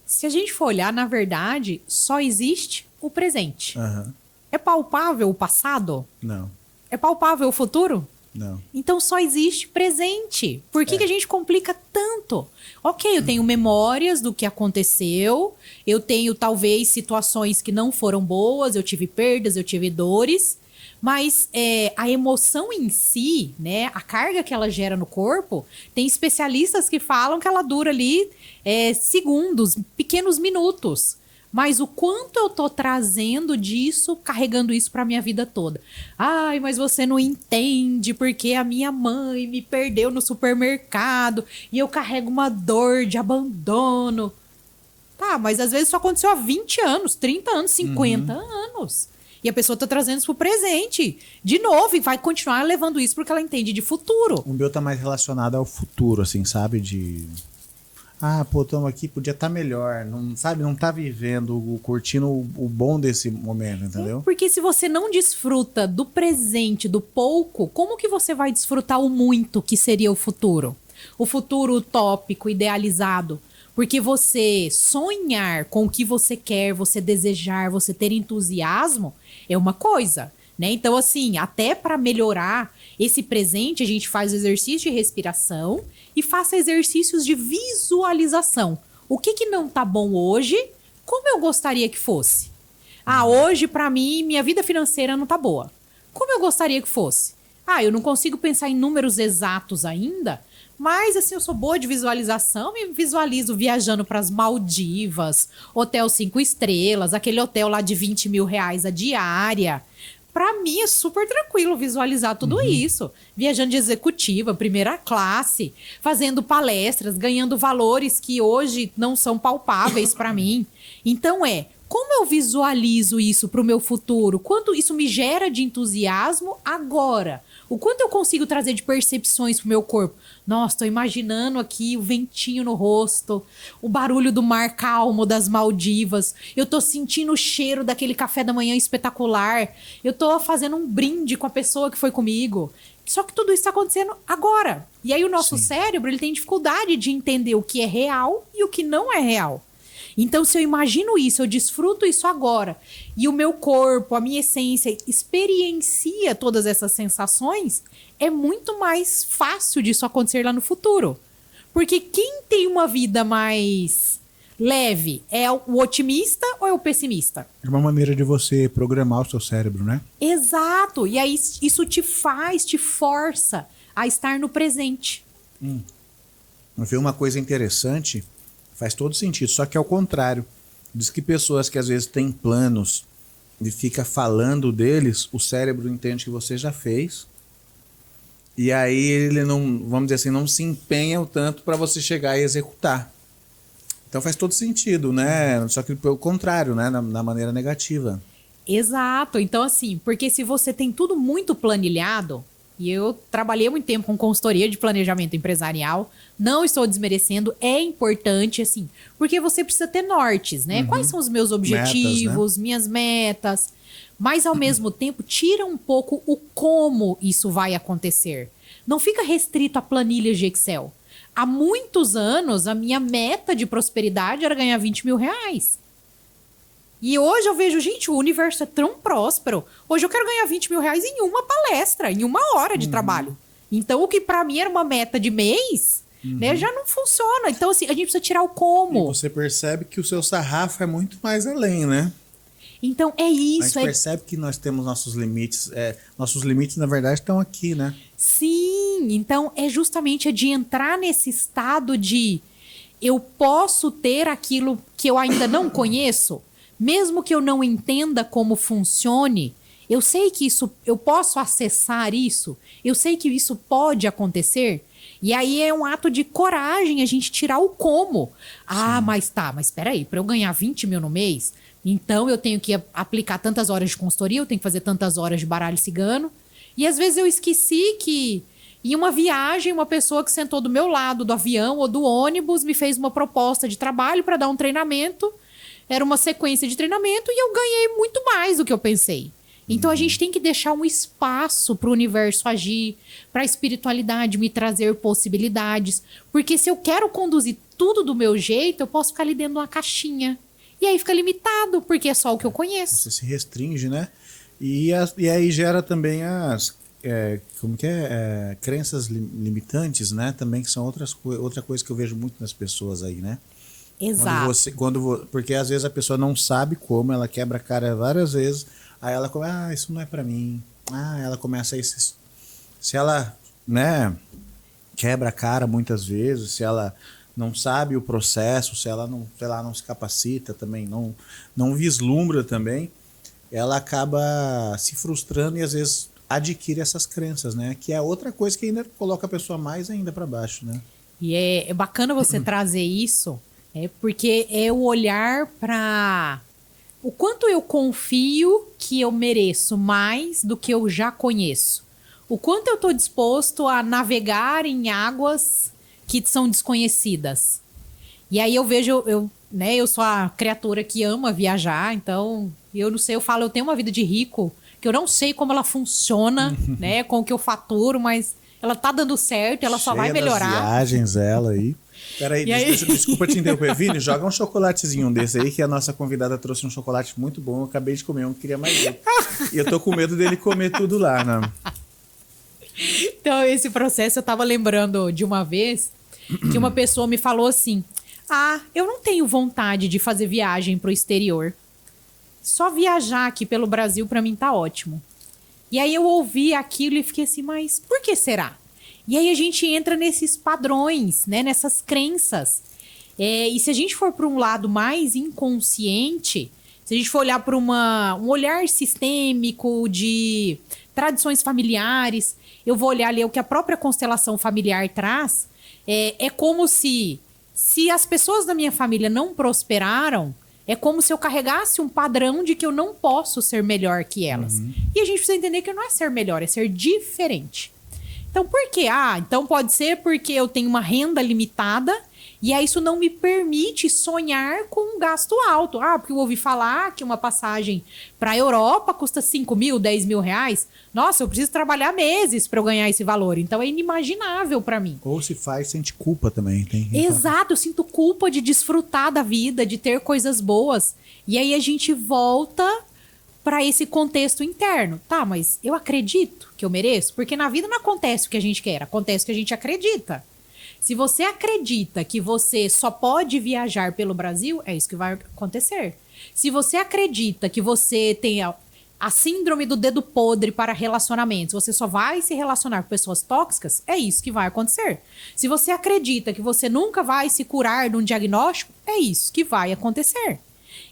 Se a gente for olhar, na verdade, só existe o presente. Uhum. É palpável o passado? Não. É palpável o futuro? Não. Então só existe presente. Por que a gente complica tanto? Ok, eu tenho memórias do que aconteceu, eu tenho talvez situações que não foram boas, eu tive perdas, eu tive dores, mas a emoção em si, né, a carga que ela gera no corpo, tem especialistas que falam que ela dura ali segundos, pequenos minutos. Mas o quanto eu tô trazendo disso, carregando isso pra minha vida toda. Ai, mas você não entende porque a minha mãe me perdeu no supermercado e eu carrego uma dor de abandono. Tá, mas às vezes isso aconteceu há 20 anos, 30 anos, 50 anos. E a pessoa tá trazendo isso pro presente. De novo, e vai continuar levando isso porque ela entende de futuro. O meu tá mais relacionado ao futuro, assim, sabe? Estamos aqui, podia estar melhor, não, sabe? Não tá vivendo, curtindo o bom desse momento, entendeu? Porque se você não desfruta do presente, do pouco, como que você vai desfrutar o muito que seria o futuro? O futuro utópico, idealizado. Porque você sonhar com o que você quer, você desejar, você ter entusiasmo, é uma coisa, né? Então, assim, até para melhorar esse presente, a gente faz exercício de respiração e faça exercícios de visualização. O que não tá bom hoje, como eu gostaria que fosse? Hoje, para mim, minha vida financeira não tá boa. Como eu gostaria que fosse? Eu não consigo pensar em números exatos ainda, mas, assim, eu sou boa de visualização e visualizo viajando para as Maldivas, hotel 5 estrelas, aquele hotel lá de 20 mil reais a diária. Para mim é super tranquilo visualizar tudo isso. Viajando de executiva, primeira classe, fazendo palestras, ganhando valores que hoje não são palpáveis para mim. Então como eu visualizo isso para o meu futuro? Quanto isso me gera de entusiasmo agora? O quanto eu consigo trazer de percepções pro meu corpo. Nossa, tô imaginando aqui o ventinho no rosto, o barulho do mar calmo das Maldivas. Eu tô sentindo o cheiro daquele café da manhã espetacular. Eu tô fazendo um brinde com a pessoa que foi comigo. Só que tudo isso tá acontecendo agora. E aí o nosso cérebro, ele tem dificuldade de entender o que é real e o que não é real. Então, se eu imagino isso, eu desfruto isso agora, e o meu corpo, a minha essência, experiencia todas essas sensações, é muito mais fácil disso acontecer lá no futuro. Porque quem tem uma vida mais leve é o otimista ou é o pessimista? É uma maneira de você programar o seu cérebro, né? Exato. E aí isso te força a estar no presente. Eu vi uma coisa interessante, faz todo sentido, só que é o contrário. Diz que pessoas que às vezes têm planos e fica falando deles, o cérebro entende que você já fez. E aí ele não, vamos dizer assim, não se empenha o tanto para você chegar e executar. Então faz todo sentido, né? Só que pelo contrário, né? Na maneira negativa. Exato. Então, assim, porque se você tem tudo muito planilhado, e eu trabalhei muito tempo com consultoria de planejamento empresarial, não estou desmerecendo, é importante, assim, porque você precisa ter nortes, né? Quais são os meus objetivos, minhas metas, mas ao mesmo tempo tira um pouco o como isso vai acontecer. Não fica restrito a planilhas de Excel. Há muitos anos, a minha meta de prosperidade era ganhar 20 mil reais. E hoje eu vejo, gente, o universo é tão próspero. Hoje eu quero ganhar 20 mil reais em uma palestra, em uma hora de trabalho. Então, o que pra mim era uma meta de mês, né, já não funciona. Então, assim, a gente precisa tirar o como. E você percebe que o seu sarrafo é muito mais além, né? Então, é isso. A gente percebe que nós temos nossos limites. Nossos limites, na verdade, estão aqui, né? Sim, então é justamente de entrar nesse estado de eu posso ter aquilo que eu ainda não conheço, mesmo que eu não entenda como funcione, eu sei que isso, eu posso acessar isso, eu sei que isso pode acontecer. E aí é um ato de coragem a gente tirar o como. Ah, mas espera aí, para eu ganhar 20 mil no mês, então eu tenho que aplicar tantas horas de consultoria, eu tenho que fazer tantas horas de baralho cigano. E às vezes eu esqueci que em uma viagem, uma pessoa que sentou do meu lado do avião ou do ônibus me fez uma proposta de trabalho para dar um treinamento. Era uma sequência de treinamento e eu ganhei muito mais do que eu pensei. Então a gente tem que deixar um espaço para o universo agir, para a espiritualidade me trazer possibilidades. Porque se eu quero conduzir tudo do meu jeito, eu posso ficar ali dentro de uma caixinha. E aí fica limitado, porque é só o que eu conheço. Você se restringe, né? E aí gera também as crenças limitantes, né? Também que são outra coisa que eu vejo muito nas pessoas aí, né? Exato. Porque às vezes a pessoa não sabe como, ela quebra a cara várias vezes, aí ela começa, isso não é pra mim. Ela começa a se ela, né, quebra a cara muitas vezes, se ela não sabe o processo, se ela não, sei lá, não se capacita também, não vislumbra também, ela acaba se frustrando e às vezes adquire essas crenças, né? Que é outra coisa que ainda coloca a pessoa mais ainda para baixo, né? E é bacana você trazer isso, porque é o olhar para o quanto eu confio que eu mereço mais do que eu já conheço. O quanto eu estou disposto a navegar em águas que são desconhecidas. E aí eu vejo, eu sou a criatura que ama viajar, então eu não sei, eu tenho uma vida de rico, que eu não sei como ela funciona, né, com o que eu faturo, mas ela tá dando certo, ela só vai melhorar. Das viagens, ela aí. Peraí, desculpa te interromper, Vini, joga um chocolatezinho desse aí, que a nossa convidada trouxe um chocolate muito bom, eu acabei de comer um, queria mais um. E eu tô com medo dele comer tudo lá, né? Então, esse processo, eu tava lembrando de uma vez que uma pessoa me falou assim, eu não tenho vontade de fazer viagem pro exterior. Só viajar aqui pelo Brasil pra mim tá ótimo. E aí eu ouvi aquilo e fiquei assim, mas por que será? E aí a gente entra nesses padrões, né? Nessas crenças. E se a gente for para um lado mais inconsciente, se a gente for olhar para um olhar sistêmico de tradições familiares, eu vou olhar ali o que a própria constelação familiar traz. É como se as pessoas da minha família não prosperaram, É como se eu carregasse um padrão de que eu não posso ser melhor que elas. E a gente precisa entender que não é ser melhor, é ser diferente. Então, por quê? Então pode ser porque eu tenho uma renda limitada e aí isso não me permite sonhar com um gasto alto. Porque eu ouvi falar que uma passagem para a Europa custa 5 mil, 10 mil reais. Nossa, eu preciso trabalhar meses para eu ganhar esse valor. Então é inimaginável para mim. Ou se faz, sente culpa também. Exato, eu sinto culpa de desfrutar da vida, de ter coisas boas. E aí a gente volta para esse contexto interno. Tá, mas eu acredito que eu mereço? Porque na vida não acontece o que a gente quer, acontece o que a gente acredita. Se você acredita que você só pode viajar pelo Brasil, é isso que vai acontecer. Se você acredita que você tem a síndrome do dedo podre para relacionamentos, você só vai se relacionar com pessoas tóxicas, é isso que vai acontecer. Se você acredita que você nunca vai se curar de um diagnóstico, é isso que vai acontecer.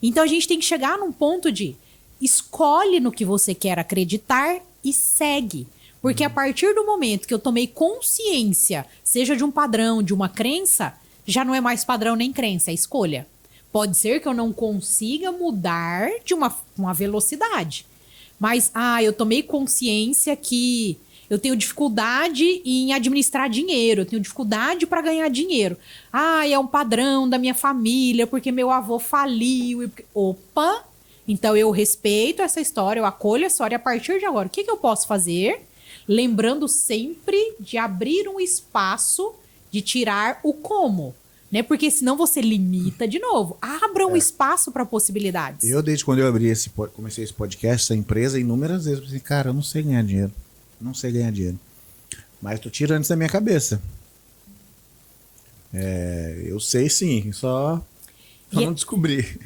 Então a gente tem que chegar num ponto de escolhe no que você quer acreditar e segue. Porque a partir do momento que eu tomei consciência, seja de um padrão, de uma crença, já não é mais padrão nem crença, é escolha. Pode ser que eu não consiga mudar de uma velocidade. Mas, eu tomei consciência que eu tenho dificuldade em administrar dinheiro, eu tenho dificuldade para ganhar dinheiro. É um padrão da minha família, porque meu avô faliu. Opa! Então eu respeito essa história, eu acolho essa história. E a partir de agora, o que eu posso fazer? Lembrando sempre de abrir um espaço, de tirar o como, né? Porque senão você limita de novo. Abra um espaço para possibilidades. Eu, desde quando eu comecei esse podcast, essa empresa, inúmeras vezes, eu pensei, cara, eu não sei ganhar dinheiro. Não sei ganhar dinheiro. Mas tô tirando isso da minha cabeça. Eu sei sim, só não descobri.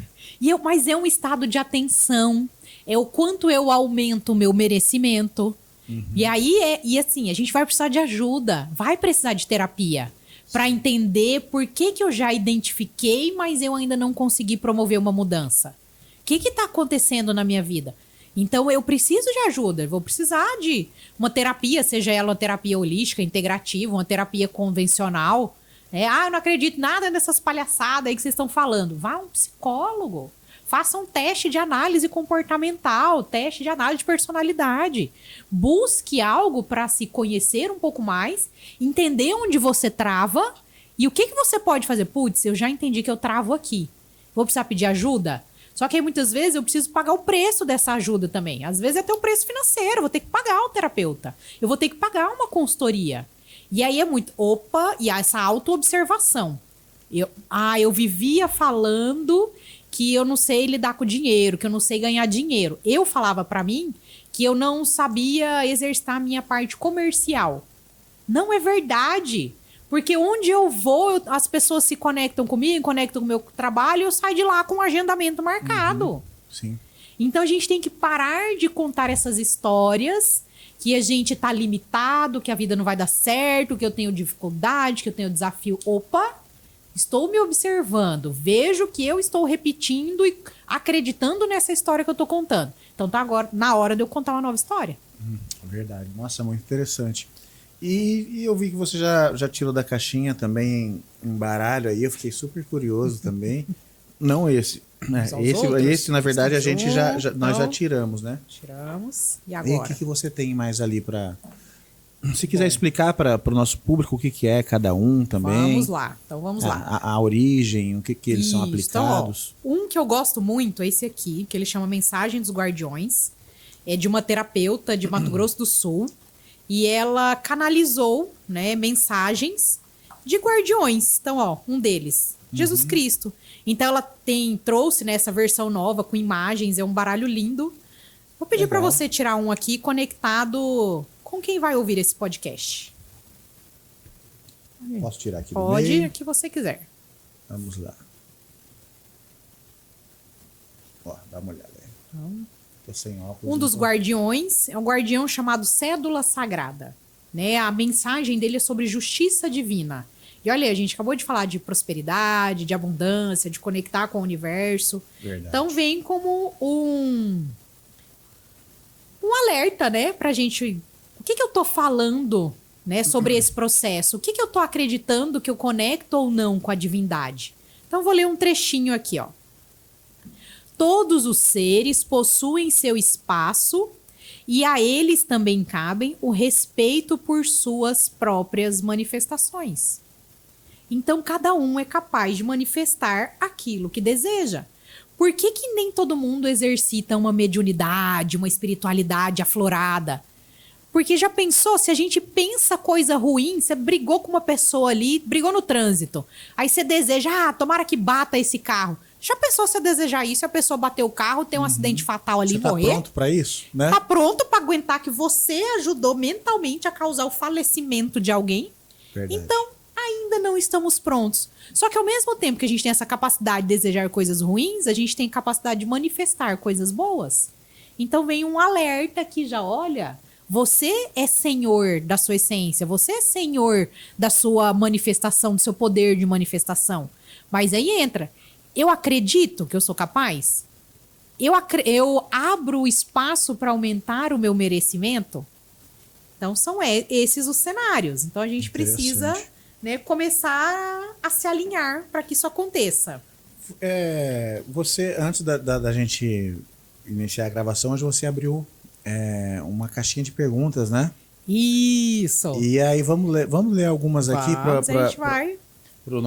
Mas é um estado de atenção. É o quanto eu aumento o meu merecimento. E aí, assim, a gente vai precisar de ajuda, vai precisar de terapia para entender por que eu já identifiquei, mas eu ainda não consegui promover uma mudança. O que está acontecendo na minha vida? Então, eu preciso de ajuda, eu vou precisar de uma terapia, seja ela uma terapia holística, integrativa, uma terapia convencional. Eu não acredito nada nessas palhaçadas aí que vocês estão falando. Vá a um psicólogo. Faça um teste de análise comportamental, teste de análise de personalidade. Busque algo para se conhecer um pouco mais, entender onde você trava e o que você pode fazer. Putz, eu já entendi que eu travo aqui. Vou precisar pedir ajuda? Só que aí muitas vezes eu preciso pagar o preço dessa ajuda também. Às vezes é até um preço financeiro, eu vou ter que pagar o terapeuta. Eu vou ter que pagar uma consultoria. E aí é muito... e essa autoobservação. Eu vivia falando que eu não sei lidar com dinheiro, que eu não sei ganhar dinheiro. Eu falava pra mim que eu não sabia exercitar a minha parte comercial. Não é verdade. Porque onde eu vou, as pessoas se conectam comigo, conectam com o meu trabalho e eu saio de lá com um agendamento marcado. Sim. Então a gente tem que parar de contar essas histórias que a gente tá limitado, que a vida não vai dar certo, que eu tenho dificuldade, que eu tenho desafio. Estou me observando, vejo que eu estou repetindo e acreditando nessa história que eu estou contando. Então tá agora na hora de eu contar uma nova história. Verdade. Nossa, muito interessante. E eu vi que você já tirou da caixinha também um baralho aí, eu fiquei super curioso também. Não esse. Esse, na verdade, a gente nós já tiramos, né? Tiramos. E agora? E o que você tem mais ali para... Se quiser explicar para o nosso público o que é cada um também. Vamos lá. Então vamos lá. A origem, o que eles são aplicados. Então, um que eu gosto muito é esse aqui, que ele chama Mensagem dos Guardiões. É de uma terapeuta de Mato Grosso do Sul. E ela canalizou, né, mensagens de guardiões. Então, um deles, Jesus Cristo. Então ela trouxe nessa versão nova com imagens, é um baralho lindo. Vou pedir para você tirar um aqui conectado com quem vai ouvir esse podcast. Posso tirar aqui do Pode, meio? o que você quiser. Vamos lá. Dá uma olhada aí. Tô sem óculos. Um dos guardiões é um guardião chamado Cédula Sagrada. Né? A mensagem dele é sobre justiça divina. E olha, a gente acabou de falar de prosperidade, de abundância, de conectar com o universo. Verdade. Então vem como um alerta, né? Pra gente... O que eu tô falando, né, sobre esse processo? O que eu tô acreditando que eu conecto ou não com a divindade? Então vou ler um trechinho aqui, ó. Todos os seres possuem seu espaço e a eles também cabem o respeito por suas próprias manifestações. Então, cada um é capaz de manifestar aquilo que deseja. Por que que nem todo mundo exercita uma mediunidade, uma espiritualidade aflorada? Porque já pensou, se a gente pensa coisa ruim, você brigou com uma pessoa ali, brigou no trânsito, aí você deseja, tomara que bata esse carro. Já pensou se você desejar isso e a pessoa bater o carro, ter um acidente fatal ali e morrer? Você tá pronto pra isso, né? Tá pronto pra aguentar que você ajudou mentalmente a causar o falecimento de alguém? Verdade. Então, ainda não estamos prontos. Só que ao mesmo tempo que a gente tem essa capacidade de desejar coisas ruins, a gente tem capacidade de manifestar coisas boas. Então vem um alerta que já olha, você é senhor da sua essência, você é senhor da sua manifestação, do seu poder de manifestação. Mas aí entra, eu acredito que eu sou capaz? Eu abro o espaço para aumentar o meu merecimento? Então são esses os cenários. Então a gente precisa, né, começar a se alinhar para que isso aconteça. Você, antes da gente iniciar a gravação, hoje você abriu uma caixinha de perguntas, né? Isso. E aí vamos ler algumas aqui para pro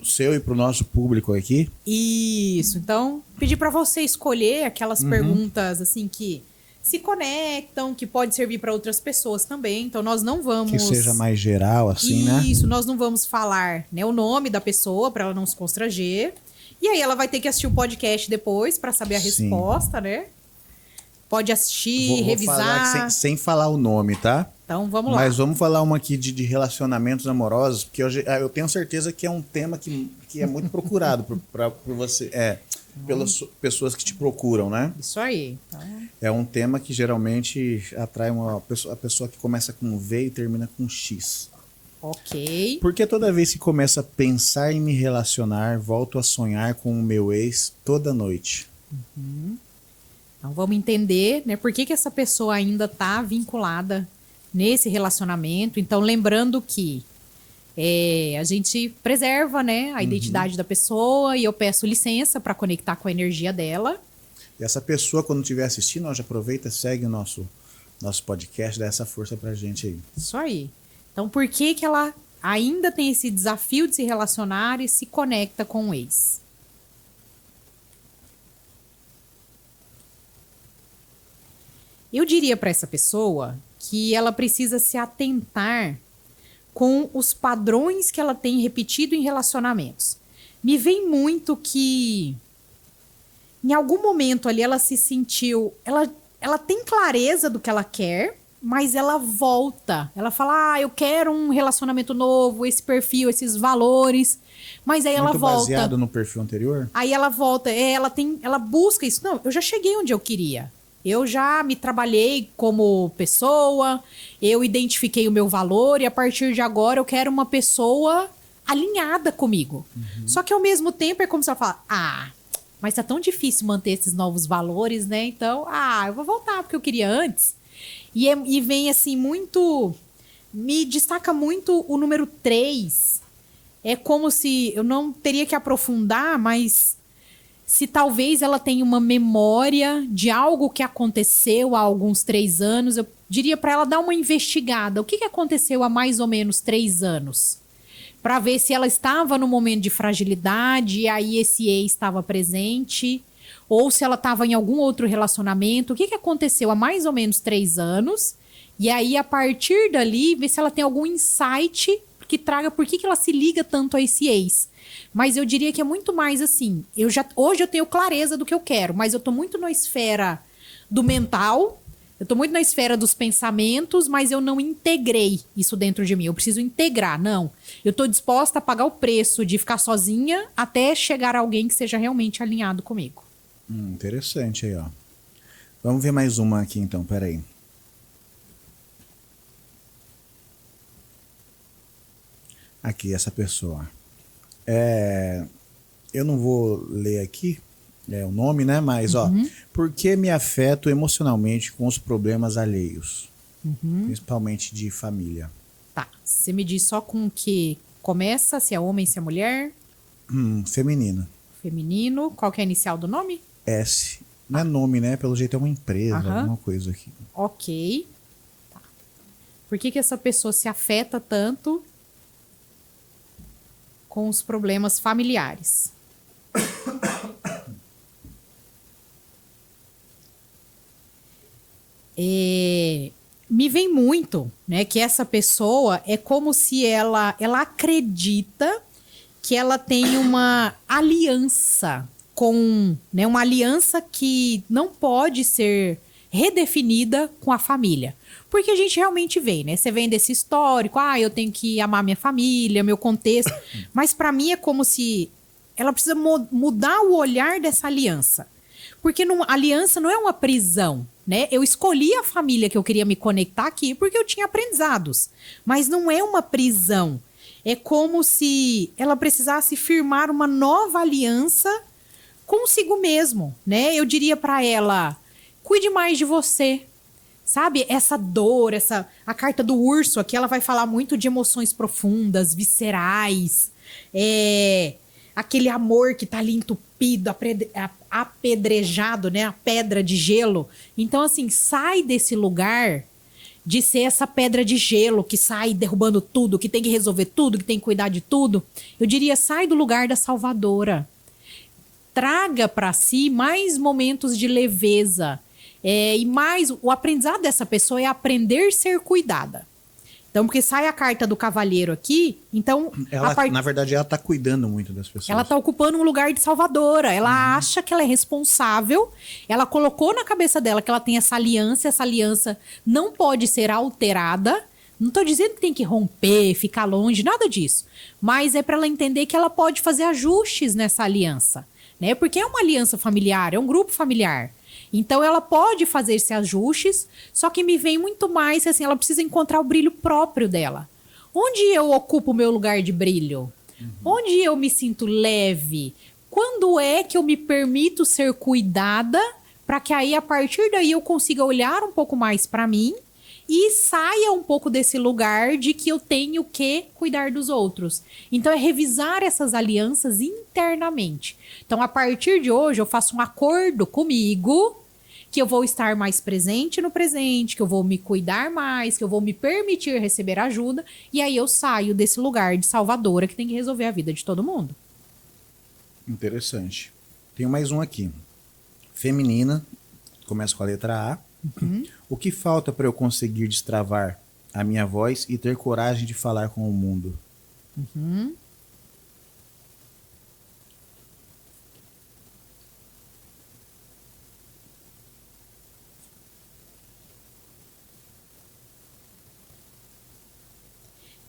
seu e pro nosso público aqui. Isso. Então, pedir para você escolher aquelas perguntas assim que se conectam, que pode servir para outras pessoas também. Então, nós não vamos... Que seja mais geral, assim, né? Isso, nós não vamos falar, né, o nome da pessoa para ela não se constranger. E aí ela vai ter que assistir o podcast depois para saber a resposta, né? Pode assistir, vou revisar. Falar sem falar o nome, tá? Então, vamos lá. Mas vamos falar uma aqui de relacionamentos amorosos, porque eu tenho certeza que é um tema que é muito procurado por você. Pelas pessoas que te procuram, né? Isso aí. Então... É um tema que geralmente atrai a pessoa que começa com V e termina com X. Ok. Porque toda vez que começo a pensar em me relacionar, volto a sonhar com o meu ex toda noite. Então vamos entender, né, por que essa pessoa ainda está vinculada nesse relacionamento. Então, lembrando que a gente preserva, né, a identidade da pessoa e eu peço licença para conectar com a energia dela. E essa pessoa, quando estiver assistindo, já aproveita, segue o nosso podcast, dá essa força pra gente aí. Isso aí. Então, por que ela ainda tem esse desafio de se relacionar e se conecta com o ex? Eu diria para essa pessoa que ela precisa se atentar com os padrões que ela tem repetido em relacionamentos. Me vem muito que em algum momento ali ela se sentiu... Ela tem clareza do que ela quer, mas ela volta. Ela fala, eu quero um relacionamento novo, esse perfil, esses valores. Mas aí ela volta. Muito baseado no perfil anterior? Aí ela volta, ela busca isso. Não, eu já cheguei onde eu queria. Eu já me trabalhei como pessoa, eu identifiquei o meu valor e a partir de agora eu quero uma pessoa alinhada comigo. Só que ao mesmo tempo é como se ela fala, mas tá tão difícil manter esses novos valores, né? Então, eu vou voltar porque eu queria antes. E vem assim muito... Me destaca muito o número 3. É como se... Eu não teria que aprofundar, mas... Se talvez ela tenha uma memória de algo que aconteceu há alguns 3 anos, eu diria para ela dar uma investigada. O que aconteceu há mais ou menos 3 anos? Para ver se ela estava no momento de fragilidade e aí esse ex estava presente, ou se ela estava em algum outro relacionamento. O que aconteceu há mais ou menos 3 anos? E aí, a partir dali, ver se ela tem algum insight que traga por que ela se liga tanto a esse ex. Mas eu diria que é muito mais assim, hoje eu tenho clareza do que eu quero, mas eu tô muito na esfera do mental, eu tô muito na esfera dos pensamentos, mas eu não integrei isso dentro de mim. Eu preciso integrar, não. Eu tô disposta a pagar o preço de ficar sozinha até chegar alguém que seja realmente alinhado comigo. Interessante aí, ó. Vamos ver mais uma aqui então, peraí. Aqui, essa pessoa. Eu não vou ler aqui o nome, né? Mas, por que me afeto emocionalmente com os problemas alheios? Principalmente de família. Tá. Você me diz só com que começa, se é homem, se é mulher? Feminino. Feminino. Qual que é a inicial do nome? S. Não é nome, né? Pelo jeito é uma empresa, alguma coisa aqui. Ok. Tá. Por que essa pessoa se afeta tanto com os problemas familiares? Me vem muito, né, que essa pessoa é como se ela acredita que ela tem uma aliança com, né, uma aliança que não pode ser redefinida com a família. Porque a gente realmente vê, né? Você vem desse histórico, eu tenho que amar minha família, meu contexto. Mas para mim é como se ela precisa mudar o olhar dessa aliança. Porque aliança não é uma prisão, né? Eu escolhi a família que eu queria me conectar aqui porque eu tinha aprendizados. Mas não é uma prisão. É como se ela precisasse firmar uma nova aliança consigo mesmo, né? Eu diria para ela, cuide mais de você. Sabe, essa dor, a carta do urso aqui, ela vai falar muito de emoções profundas, viscerais, aquele amor que tá ali entupido, apedrejado, né, a pedra de gelo. Então, assim, sai desse lugar de ser essa pedra de gelo que sai derrubando tudo, que tem que resolver tudo, que tem que cuidar de tudo. Eu diria, sai do lugar da salvadora. Traga para si mais momentos de leveza. E mais, o aprendizado dessa pessoa é aprender a ser cuidada. Então, porque sai a carta do cavaleiro aqui, então... Na verdade, ela está cuidando muito das pessoas. Ela está ocupando um lugar de salvadora. Ela acha que ela é responsável. Ela colocou na cabeça dela que ela tem essa aliança não pode ser alterada. Não estou dizendo que tem que romper, ficar longe, nada disso. Mas é para ela entender que ela pode fazer ajustes nessa aliança, né? Porque é uma aliança familiar, é um grupo familiar. Então, ela pode fazer esses ajustes, só que me vem muito mais, assim, ela precisa encontrar o brilho próprio dela. Onde eu ocupo o meu lugar de brilho? Onde eu me sinto leve? Quando é que eu me permito ser cuidada para que aí, a partir daí, eu consiga olhar um pouco mais para mim e saia um pouco desse lugar de que eu tenho que cuidar dos outros. Então, é revisar essas alianças internamente. Então, a partir de hoje, eu faço um acordo comigo que eu vou estar mais presente no presente, que eu vou me cuidar mais, que eu vou me permitir receber ajuda, e aí eu saio desse lugar de salvadora que tem que resolver a vida de todo mundo. Interessante. Tenho mais um aqui. Feminina, começa com a letra A. O que falta para eu conseguir destravar a minha voz e ter coragem de falar com o mundo?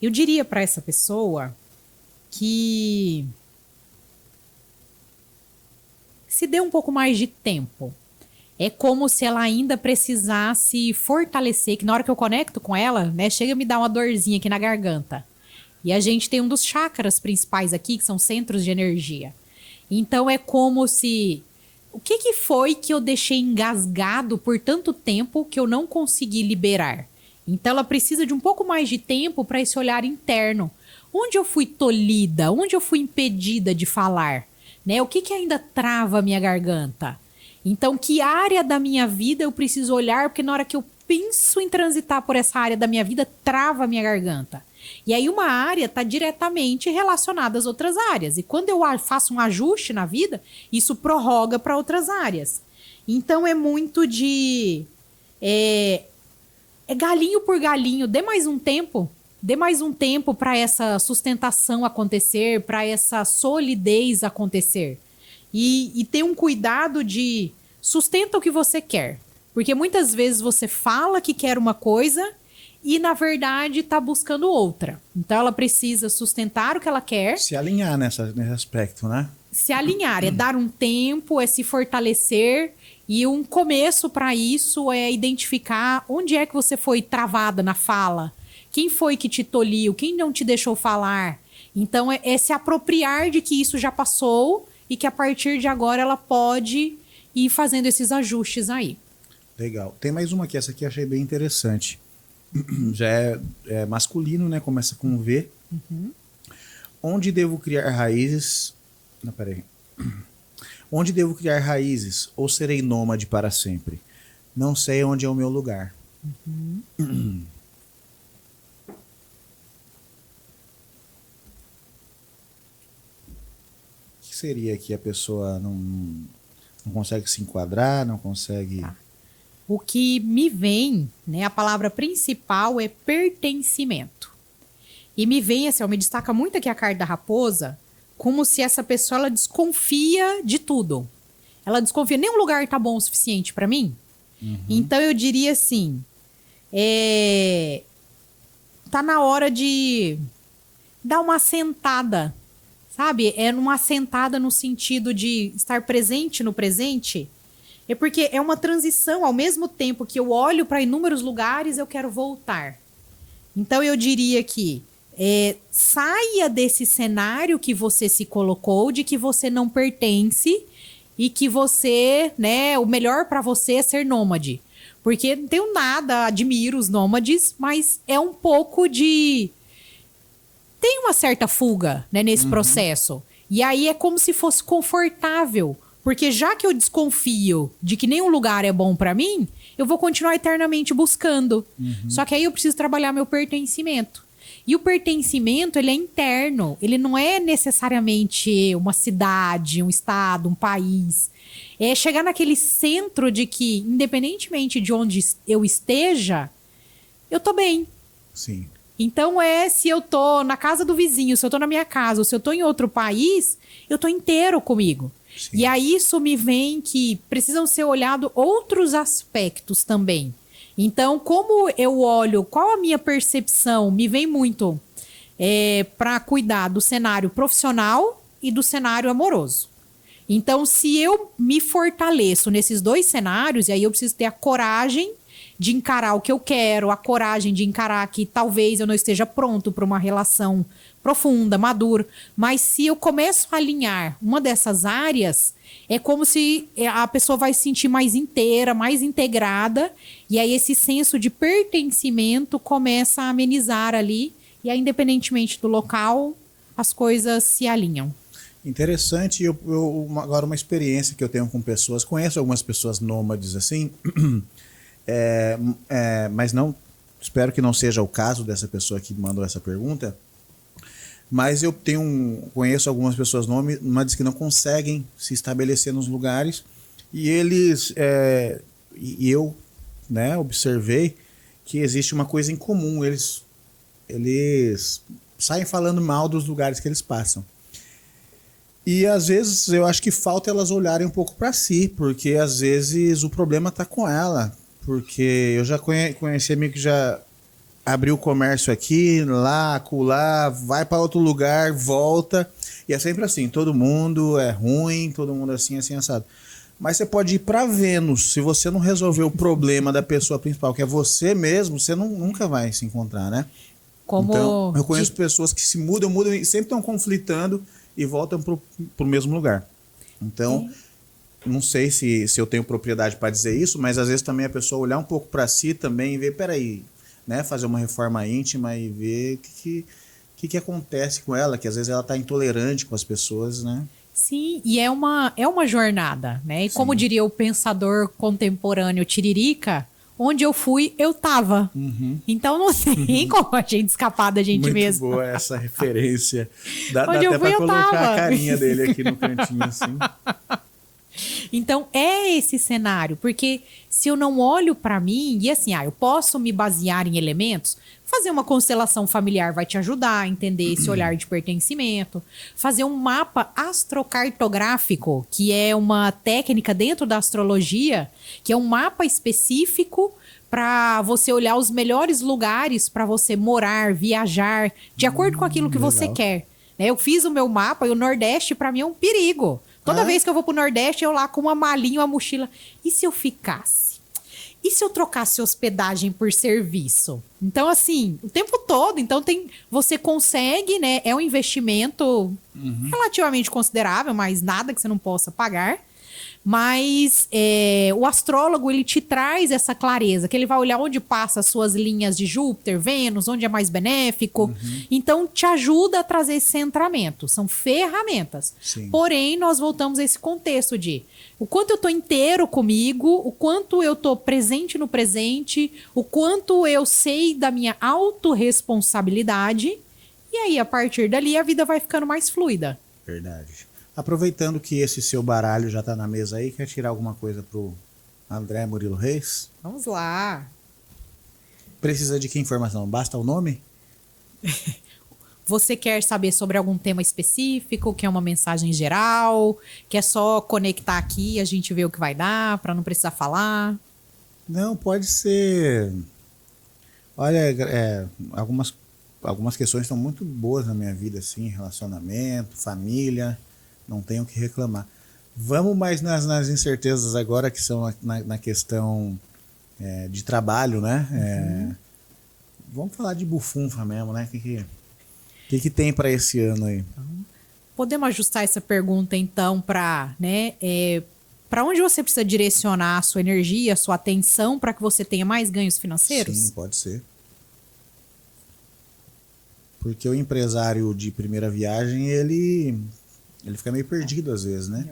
Eu diria para essa pessoa que se dê um pouco mais de tempo. É como se ela ainda precisasse fortalecer, que na hora que eu conecto com ela, né, chega a me dar uma dorzinha aqui na garganta. E a gente tem um dos chakras principais aqui, que são centros de energia. Então é como se... O que foi que eu deixei engasgado por tanto tempo que eu não consegui liberar? Então ela precisa de um pouco mais de tempo para esse olhar interno. Onde eu fui tolhida? Onde eu fui impedida de falar? Né? O que ainda trava a minha garganta? Então, que área da minha vida eu preciso olhar? Porque na hora que eu penso em transitar por essa área da minha vida, trava a minha garganta. E aí uma área está diretamente relacionada às outras áreas. E quando eu faço um ajuste na vida, isso prorroga para outras áreas. Então, é muito de... É galinho por galinho. Dê mais um tempo. Dê mais um tempo para essa sustentação acontecer, para essa solidez acontecer. E ter um cuidado de sustenta o que você quer. Porque muitas vezes você fala que quer uma coisa e, na verdade, está buscando outra. Então, ela precisa sustentar o que ela quer. Se alinhar nesse aspecto, né? Se alinhar, é dar um tempo, é se fortalecer. E um começo para isso é identificar onde é que você foi travada na fala. Quem foi que te tolhiu? Quem não te deixou falar? Então, é se apropriar de que isso já passou e que a partir de agora ela pode ir fazendo esses ajustes aí. Legal. Tem mais uma aqui, essa aqui eu achei bem interessante. Já é masculino, né? Começa com V. Onde devo criar raízes... Não, peraí. Onde devo criar raízes ou serei nômade para sempre? Não sei onde é o meu lugar. O que seria que a pessoa não consegue se enquadrar, não consegue... Tá. O que me vem, né, a palavra principal é pertencimento. E me vem assim, ó, me destaca muito aqui a carta da raposa, como se essa pessoa ela desconfia de tudo. Ela desconfia, nenhum lugar tá bom o suficiente para mim. Então eu diria assim, tá na hora de dar uma assentada, sabe? É uma assentada no sentido de estar presente no presente. É porque é uma transição, ao mesmo tempo que eu olho para inúmeros lugares, eu quero voltar. Então eu diria que saia desse cenário que você se colocou, de que você não pertence e que você, né, o melhor para você é ser nômade. Porque não tenho nada, admiro os nômades, mas é um pouco de... Tem uma certa fuga, né, nesse processo. E aí é como se fosse confortável. Porque já que eu desconfio de que nenhum lugar é bom para mim, eu vou continuar eternamente buscando. Só que aí eu preciso trabalhar meu pertencimento. E o pertencimento, ele é interno. Ele não é necessariamente uma cidade, um estado, um país. É chegar naquele centro de que, independentemente de onde eu esteja, eu tô bem. Sim. Então se eu tô na casa do vizinho, se eu tô na minha casa, ou se eu tô em outro país, eu tô inteiro comigo. Sim. E aí isso me vem que precisam ser olhados outros aspectos também. Então, como eu olho, qual a minha percepção, me vem muito para cuidar do cenário profissional e do cenário amoroso. Então, se eu me fortaleço nesses dois cenários, e aí eu preciso ter a coragem de encarar o que eu quero, a coragem de encarar que talvez eu não esteja pronto para uma relação profunda, madura. Mas se eu começo a alinhar uma dessas áreas, é como se a pessoa vai se sentir mais inteira, mais integrada. E aí esse senso de pertencimento começa a amenizar ali. E aí, independentemente do local, as coisas se alinham. Interessante. Agora, uma experiência que eu tenho com pessoas, conheço algumas pessoas nômades assim, mas não, espero que não seja o caso dessa pessoa que mandou essa pergunta, mas eu conheço algumas pessoas nômades que não conseguem se estabelecer nos lugares, e eu, né, observei que existe uma coisa em comum, eles saem falando mal dos lugares que eles passam. E às vezes eu acho que falta elas olharem um pouco para si, porque às vezes o problema está com ela. Porque eu já conheci amigo que já abriu comércio aqui, lá, acolá, vai para outro lugar, volta. E é sempre assim, todo mundo é ruim, todo mundo assim, assim, assado. Mas você pode ir para Vênus, se você não resolver o problema da pessoa principal, que é você mesmo, você nunca vai se encontrar, né? Então, eu conheço pessoas que se mudam e sempre estão conflitando e voltam pro mesmo lugar. Então, não sei se eu tenho propriedade para dizer isso, mas às vezes também a pessoa olhar um pouco para si também e ver, peraí, né, fazer uma reforma íntima e ver o que acontece com ela, que às vezes ela está intolerante com as pessoas, né? Sim, e é uma jornada, né? E como diria o pensador contemporâneo Tiririca, onde eu fui, eu tava. Então não tem como a gente escapar da gente mesmo. Muito boa essa referência. Dá Onde até eu fui, para eu colocar tava. a carinha dele aqui no cantinho, assim. Então é esse cenário, porque se eu não olho para mim, e assim, eu posso me basear em elementos, fazer uma constelação familiar vai te ajudar a entender esse olhar de pertencimento, fazer um mapa astrocartográfico, que é uma técnica dentro da astrologia, que é um mapa específico para você olhar os melhores lugares para você morar, viajar, de acordo com aquilo que você quer. Né? Eu fiz o meu mapa e o Nordeste para mim é um perigo. Toda vez que eu vou pro Nordeste, eu lá com uma malinha, uma mochila. E se eu ficasse? E se eu trocasse hospedagem por serviço? Então, assim, o tempo todo. Então, você consegue, né? É um investimento relativamente considerável, mas nada que você não possa pagar. Mas o astrólogo, ele te traz essa clareza, que ele vai olhar onde passa as suas linhas de Júpiter, Vênus, onde é mais benéfico. Então, te ajuda a trazer esse centramento. São ferramentas. Sim. Porém, nós voltamos a esse contexto de o quanto eu tô inteiro comigo, o quanto eu tô presente no presente, o quanto eu sei da minha autorresponsabilidade. E aí, a partir dali, a vida vai ficando mais fluida. Verdade. Aproveitando que esse seu baralho já tá na mesa aí, quer tirar alguma coisa pro André Murilo Reis? Vamos lá. Precisa de que informação? Basta o nome? Você quer saber sobre algum tema específico, quer uma mensagem geral, quer só conectar aqui e a gente vê o que vai dar, para não precisar falar? Não, pode ser... Olha, algumas questões estão muito boas na minha vida, assim, relacionamento, família, não tenho o que reclamar. Vamos mais nas incertezas agora, que são na questão de trabalho, né? Vamos falar de bufunfa mesmo, né? O que tem para esse ano aí? Podemos ajustar essa pergunta, então, para, né, para onde você precisa direcionar a sua energia, a sua atenção, para que você tenha mais ganhos financeiros? Sim, pode ser. Porque o empresário de primeira viagem, ele fica meio perdido às vezes, né?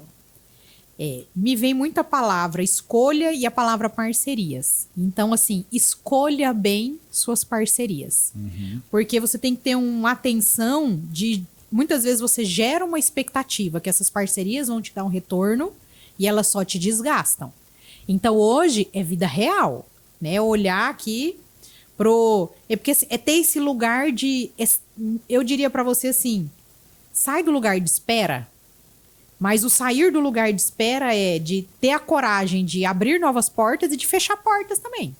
Me vem muita palavra escolha e a palavra parcerias. Então, assim, escolha bem suas parcerias. Porque você tem que ter uma atenção de... Muitas vezes você gera uma expectativa que essas parcerias vão te dar um retorno e elas só te desgastam. Então, hoje é vida real, né? Olhar aqui porque assim, ter esse lugar de... Eu diria pra você assim, sai do lugar de espera. Mas o sair do lugar de espera é de ter a coragem de abrir novas portas e de fechar portas também.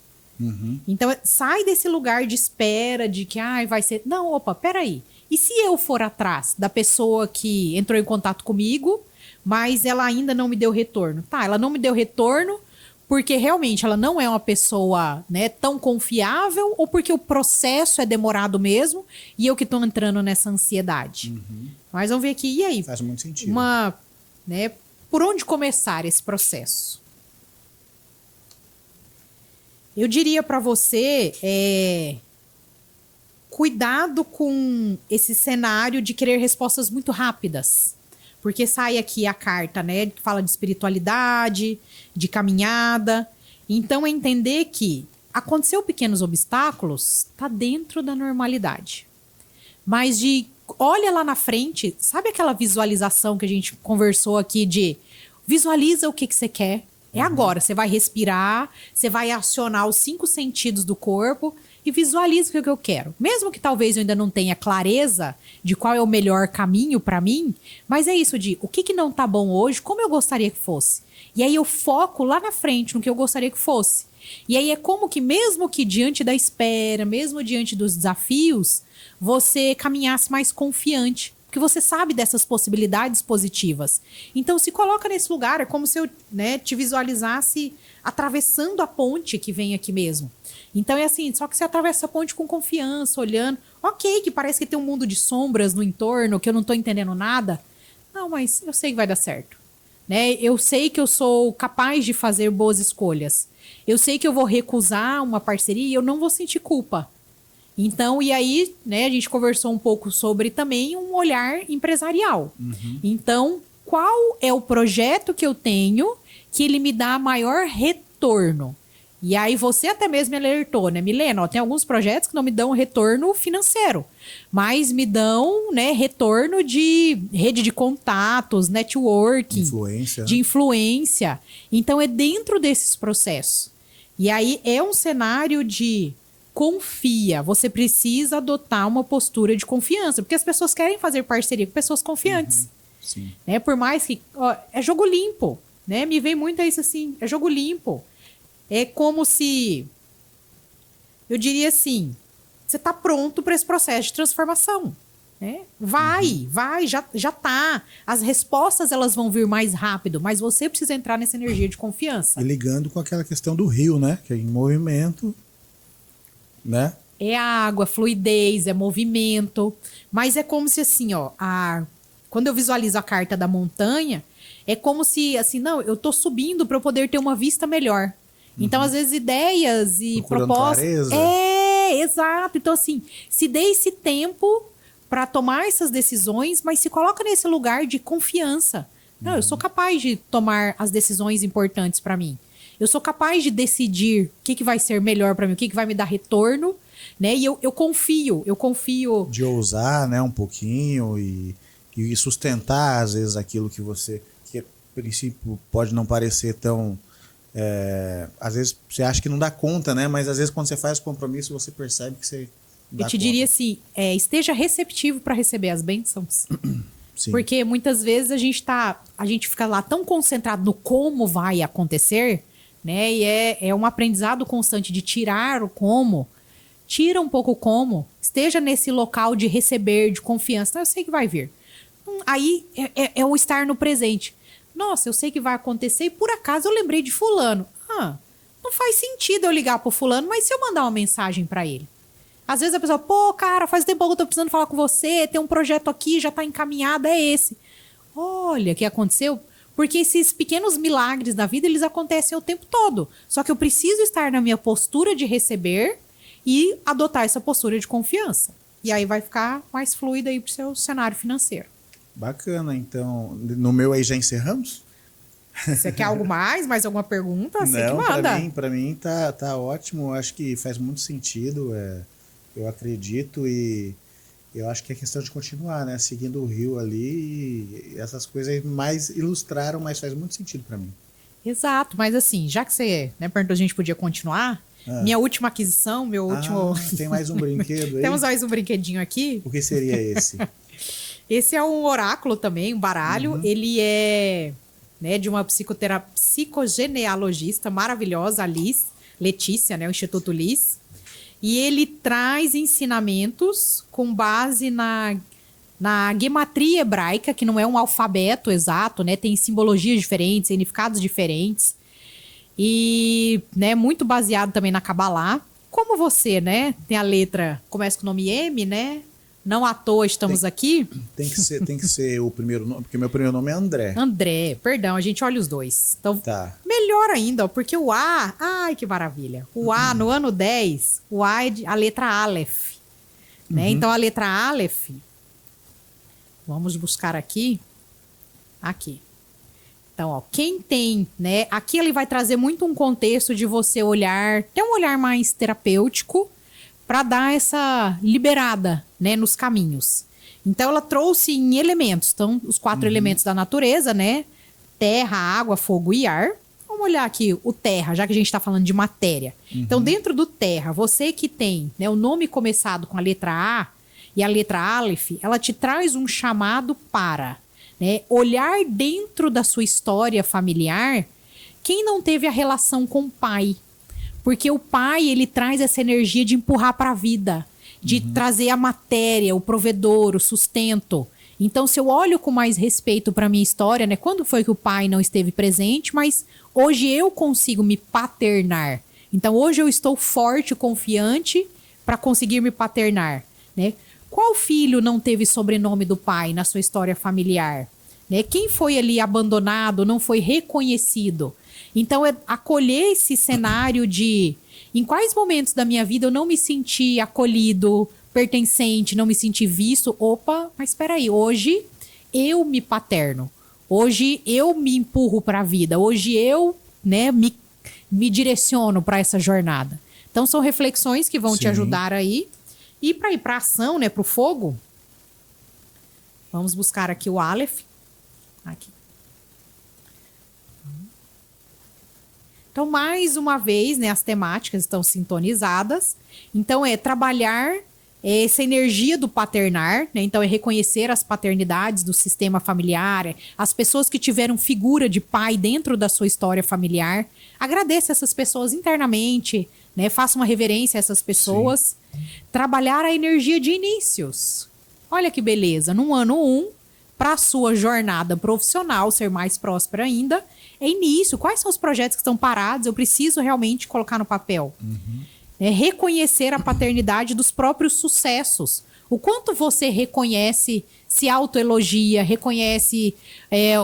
Então, sai desse lugar de espera, de que vai ser... Não, opa, peraí. E se eu for atrás da pessoa que entrou em contato comigo, mas ela ainda não me deu retorno? Tá, ela não me deu retorno porque realmente ela não é uma pessoa, né, tão confiável, ou porque o processo é demorado mesmo e eu que estou entrando nessa ansiedade. Mas vamos ver aqui, e aí? Faz muito sentido. Né, por onde começar esse processo? Eu diria para você, cuidado com esse cenário de querer respostas muito rápidas. Porque sai aqui a carta, né, que fala de espiritualidade, de caminhada. Então, é entender que aconteceu pequenos obstáculos, tá dentro da normalidade. Mas olha lá na frente, sabe aquela visualização que a gente conversou aqui de visualiza o que você quer? É agora, você vai respirar, você vai acionar os 5 sentidos do corpo e visualiza o que eu quero. Mesmo que talvez eu ainda não tenha clareza de qual é o melhor caminho para mim, mas é isso de o que não tá bom hoje, como eu gostaria que fosse. E aí eu foco lá na frente no que eu gostaria que fosse. E aí é como que mesmo que diante da espera, mesmo diante dos desafios, você caminhasse mais confiante, porque você sabe dessas possibilidades positivas. Então, se coloca nesse lugar, é como se eu, né, te visualizasse atravessando a ponte que vem aqui mesmo. Então, é assim, só que você atravessa a ponte com confiança, olhando. Ok, que parece que tem um mundo de sombras no entorno, que eu não tô entendendo nada. Não, mas eu sei que vai dar certo. Né? Eu sei que eu sou capaz de fazer boas escolhas. Eu sei que eu vou recusar uma parceria e eu não vou sentir culpa. Então, e aí, né, a gente conversou um pouco sobre também um olhar empresarial. Então, qual é o projeto que eu tenho que ele me dá maior retorno? E aí você até mesmo me alertou, né, Milena? Ó, tem alguns projetos que não me dão retorno financeiro, mas me dão, né, retorno de rede de contatos, networking, de influência. Então, é dentro desses processos. E aí é um cenário de... confia, você precisa adotar uma postura de confiança, porque as pessoas querem fazer parceria com pessoas confiantes. Sim. Né? Por mais que... é jogo limpo, né? Me vem muito isso assim, é jogo limpo. É como se... Eu diria assim, você está pronto para esse processo de transformação. Né? Vai, já tá. As respostas elas vão vir mais rápido, mas você precisa entrar nessa energia de confiança. E ligando com aquela questão do rio, né? Que é em movimento... né? É água, fluidez, é movimento. Mas é como se assim, ó, quando eu visualizo a carta da montanha, É como se, assim, não, eu tô subindo para eu poder ter uma vista melhor. Então, às vezes, ideias e Procurando propostas... clareza. Exato. Então, assim, se dê esse tempo para tomar essas decisões, mas se coloca nesse lugar de confiança. Não, eu sou capaz de tomar as decisões importantes para mim. Eu sou capaz de decidir o que vai ser melhor para mim, o que vai me dar retorno, né? E eu confio. De ousar, né, um pouquinho e sustentar, às vezes, aquilo que você... Que, a princípio, pode não parecer tão... às vezes, você acha que não dá conta, né? Mas, às vezes, quando você faz compromisso, você percebe que você dá Eu te diria assim, esteja receptivo para receber as bênçãos. Sim. Porque muitas vezes a gente fica lá tão concentrado no como vai acontecer, né? E é um aprendizado constante de tirar o como. Tira um pouco o como. Esteja nesse local de receber, de confiança. Não, eu sei que vai vir. Aí é o estar no presente. Nossa, eu sei que vai acontecer e por acaso eu lembrei de fulano. Não faz sentido eu ligar pro fulano, mas se eu mandar uma mensagem para ele? Às vezes a pessoa, pô, cara, faz tempo que eu tô precisando falar com você, tem um projeto aqui, já tá encaminhado, é esse. Olha, o que aconteceu? Porque esses pequenos milagres da vida, eles acontecem o tempo todo. Só que eu preciso estar na minha postura de receber e adotar essa postura de confiança. E aí vai ficar mais fluido aí pro seu cenário financeiro. Bacana, então. No meu aí já encerramos? Você quer algo mais? Mais alguma pergunta? Você que Não, manda. pra mim tá ótimo. Acho que faz muito sentido. Eu acredito e eu acho que é questão de continuar, né? Seguindo o rio ali e essas coisas mais ilustraram, mas faz muito sentido para mim. Exato, mas assim, já que você perguntou se a gente podia continuar, minha última aquisição, meu último... Tem mais um brinquedo aí? Temos mais um brinquedinho aqui. O que seria esse? Esse é um oráculo também, um baralho. Ele é de uma psicogenealogista maravilhosa, a Letícia, né? O Instituto Liz. E ele traz ensinamentos com base na gematria hebraica, que não é um alfabeto exato, né? Tem simbologias diferentes, significados diferentes. E muito baseado também na Cabalá. Como você, né? Tem a letra, começa com o nome M, né? Não à toa estamos aqui. Tem que ser o primeiro nome, porque meu primeiro nome é André. André, perdão, a gente olha os dois. Então, tá. Melhor ainda, ó, porque o A... Ai, que maravilha. O A, no ano 10, o A é a letra Aleph. Né? Então, a letra Aleph... Vamos buscar aqui. Aqui. Então, ó, quem tem, né? Aqui ele vai trazer muito um contexto de você olhar... Ter um olhar mais terapêutico para dar essa liberada, né, nos caminhos. Então, ela trouxe em elementos. Então, os 4 elementos da natureza, né? Terra, água, fogo e ar. Vamos olhar aqui o terra, já que a gente está falando de matéria. Então, dentro do terra, você que tem, né, o nome começado com a letra A e a letra Aleph, ela te traz um chamado para, né, olhar dentro da sua história familiar quem não teve a relação com o pai. Porque o pai, ele traz essa energia de empurrar para a vida, de trazer a matéria, o provedor, o sustento. Então, se eu olho com mais respeito para minha história, né? Quando foi que o pai não esteve presente, mas hoje eu consigo me paternar. Então, hoje eu estou forte e confiante para conseguir me paternar, né? Qual filho não teve sobrenome do pai na sua história familiar? Né? Quem foi ali abandonado, não foi reconhecido? Então, é acolher esse cenário de em quais momentos da minha vida eu não me senti acolhido, pertencente, não me senti visto. Opa, mas espera aí, hoje eu me paterno. Hoje eu me empurro para a vida. Hoje eu, né, me direciono para essa jornada. Então, são reflexões que vão te ajudar aí. E para ir para ação, né, para o fogo, vamos buscar aqui o Aleph. Aqui. Então, mais uma vez, né, as temáticas estão sintonizadas. Então, é trabalhar essa energia do paternar, né? Então, é reconhecer as paternidades do sistema familiar, as pessoas que tiveram figura de pai dentro da sua história familiar. Agradeça essas pessoas internamente, né? Faça uma reverência a essas pessoas. Sim. Trabalhar a energia de inícios. Olha que beleza. No ano 1, para a sua jornada profissional ser mais próspera ainda, é início. Quais são os projetos que estão parados? Eu preciso realmente colocar no papel. Reconhecer a paternidade dos próprios sucessos. O quanto você reconhece, se autoelogia, reconhece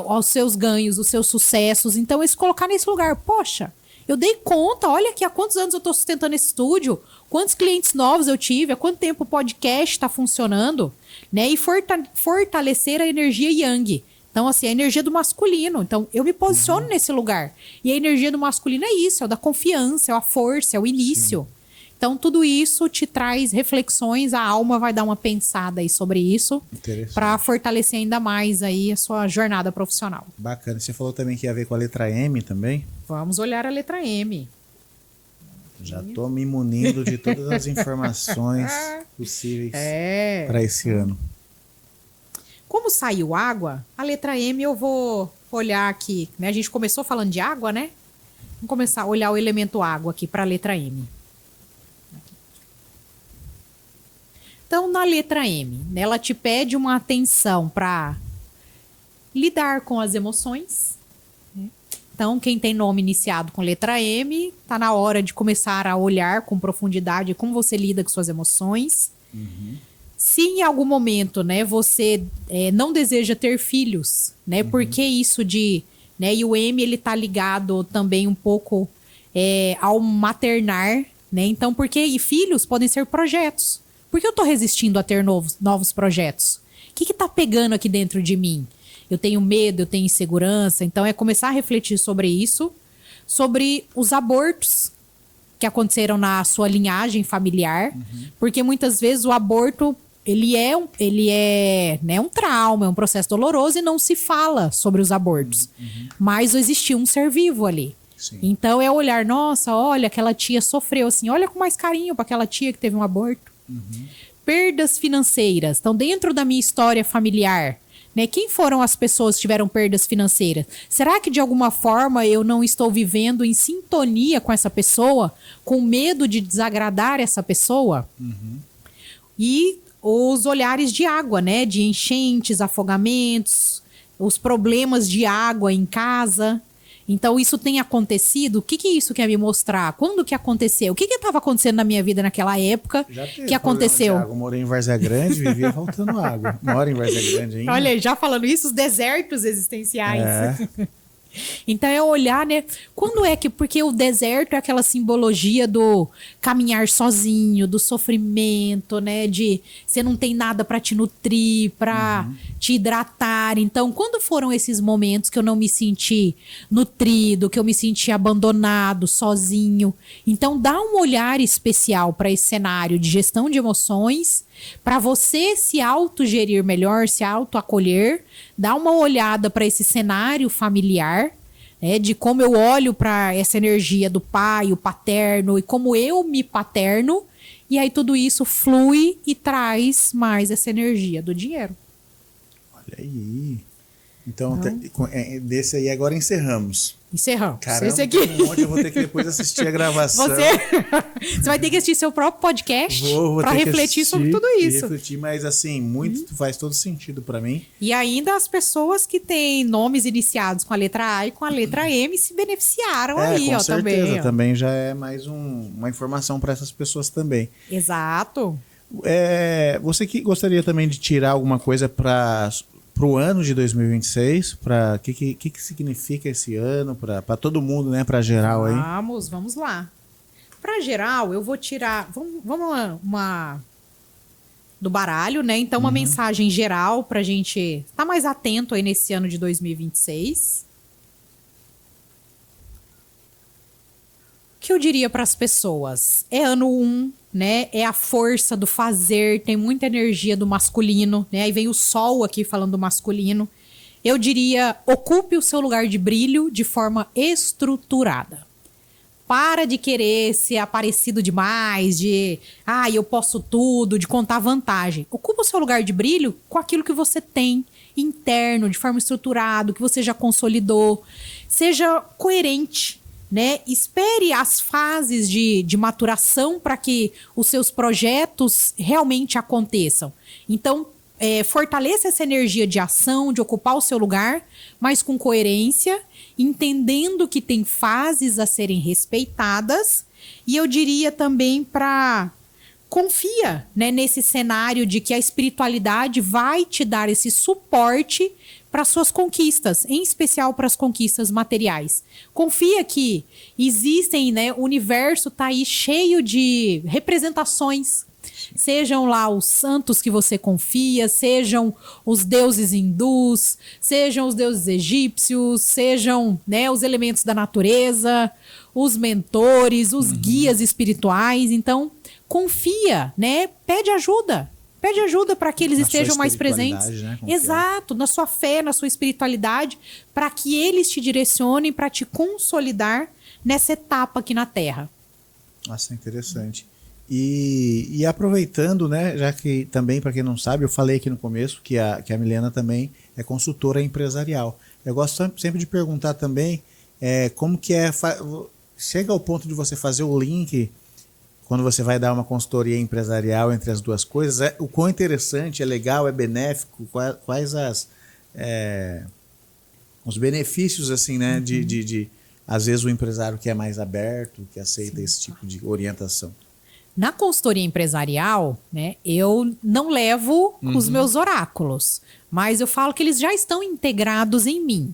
os seus ganhos, os seus sucessos. Então, se colocar nesse lugar, poxa, eu dei conta, olha aqui há quantos anos eu estou sustentando esse estúdio, quantos clientes novos eu tive, há quanto tempo o podcast está funcionando, né? E fortalecer a energia yang. Então, assim, a energia do masculino. Então, eu me posiciono nesse lugar. E a energia do masculino é isso, é o da confiança, é a força, é o início. Sim. Então, tudo isso te traz reflexões, a alma vai dar uma pensada aí sobre isso para fortalecer ainda mais aí a sua jornada profissional. Bacana. Você falou também que ia ver com a letra M também? Vamos olhar a letra M. Já estou me munindo de todas as informações possíveis para esse ano. Como saiu água, a letra M eu vou olhar aqui, né? A gente começou falando de água, né? Vamos começar a olhar o elemento água aqui para a letra M. Então, na letra M, né, ela te pede uma atenção para lidar com as emoções. Né? Então, quem tem nome iniciado com letra M, tá na hora de começar a olhar com profundidade como você lida com suas emoções. Uhum. Se em algum momento, né, você não deseja ter filhos, né, porque isso de... Né, e o M, ele tá ligado também um pouco ao maternar, né? Então, e filhos podem ser projetos. Por que eu tô resistindo a ter novos projetos? O que tá pegando aqui dentro de mim? Eu tenho medo, eu tenho insegurança. Então, é começar a refletir sobre isso, sobre os abortos que aconteceram na sua linhagem familiar, porque muitas vezes o aborto ele é né, um trauma, é um processo doloroso e não se fala sobre os abortos. Mas existia um ser vivo ali. Sim. Então é olhar, nossa, olha, aquela tia sofreu assim, olha com mais carinho para aquela tia que teve um aborto. Perdas financeiras. Então, dentro da minha história familiar, né, quem foram as pessoas que tiveram perdas financeiras? Será que de alguma forma eu não estou vivendo em sintonia com essa pessoa, com medo de desagradar essa pessoa? E os olhares de água, né, de enchentes, afogamentos, os problemas de água em casa. Então, isso tem acontecido? O que isso quer me mostrar? Quando que aconteceu? O que estava acontecendo na minha vida naquela época que aconteceu? Eu morei em Várzea Grande, vivia faltando água. Moro em Várzea Grande ainda. Olha, já falando isso, os desertos existenciais. Então, é olhar, né? Quando é que... Porque o deserto é aquela simbologia do caminhar sozinho, do sofrimento, né? De você não tem nada para te nutrir, para te hidratar. Então, quando foram esses momentos que eu não me senti nutrido, que eu me senti abandonado, sozinho? Então, dá um olhar especial para esse cenário de gestão de emoções, para você se autogerir melhor, se autoacolher, dá uma olhada para esse cenário familiar, né, de como eu olho para essa energia do pai, o paterno, e como eu me paterno, e aí tudo isso flui e traz mais essa energia do dinheiro. Olha aí. Então, desse aí agora encerramos. Encerramos. Caramba, esse aqui. Um monte, eu vou ter que depois assistir a gravação. Você vai ter que assistir seu próprio podcast para refletir sobre tudo isso. Refletir, mas assim, muito faz todo sentido para mim. E ainda as pessoas que têm nomes iniciados com a letra A e com a letra M se beneficiaram aí, com ó, certeza, também. Ó. Também já é mais uma informação para essas pessoas também. Exato. Você que gostaria também de tirar alguma coisa para o ano de 2026, para que significa esse ano para todo mundo, né, para geral aí? Vamos lá. Para geral, eu vou tirar, vamos lá, uma do baralho, né? Então uma mensagem geral pra gente estar mais atento aí nesse ano de 2026. O que eu diria para as pessoas? É ano 1, né? É a força do fazer, tem muita energia do masculino, né? Aí vem o sol aqui falando do masculino. Eu diria, ocupe o seu lugar de brilho de forma estruturada. Para de querer ser aparecido demais, de eu posso tudo, de contar vantagem. Ocupa o seu lugar de brilho com aquilo que você tem interno, de forma estruturada, que você já consolidou. Seja coerente. Né? Espere as fases de maturação para que os seus projetos realmente aconteçam. Então, fortaleça essa energia de ação, de ocupar o seu lugar, mas com coerência, entendendo que tem fases a serem respeitadas. E eu diria também para confia, né, nesse cenário de que a espiritualidade vai te dar esse suporte para suas conquistas, em especial para as conquistas materiais. Confia que existem, né, o universo está aí cheio de representações. Sejam lá os santos que você confia, sejam os deuses hindus, sejam os deuses egípcios, sejam, né, os elementos da natureza, os mentores, os guias espirituais. Então, confia, né? Pede ajuda para que eles estejam mais presentes. Né? Exato, na sua fé, na sua espiritualidade, para que eles te direcionem, para te consolidar nessa etapa aqui na Terra. Nossa, interessante. E aproveitando, né, já que também, para quem não sabe, eu falei aqui no começo que a Milena também é consultora empresarial. Eu gosto sempre de perguntar também como que chega ao ponto de você fazer o link quando você vai dar uma consultoria empresarial entre as duas coisas, o quão interessante, é legal, é benéfico, quais os benefícios, assim, né, de às vezes o empresário que é mais aberto, que aceita esse tipo de orientação. Na consultoria empresarial, né, eu não levo os meus oráculos, mas eu falo que eles já estão integrados em mim.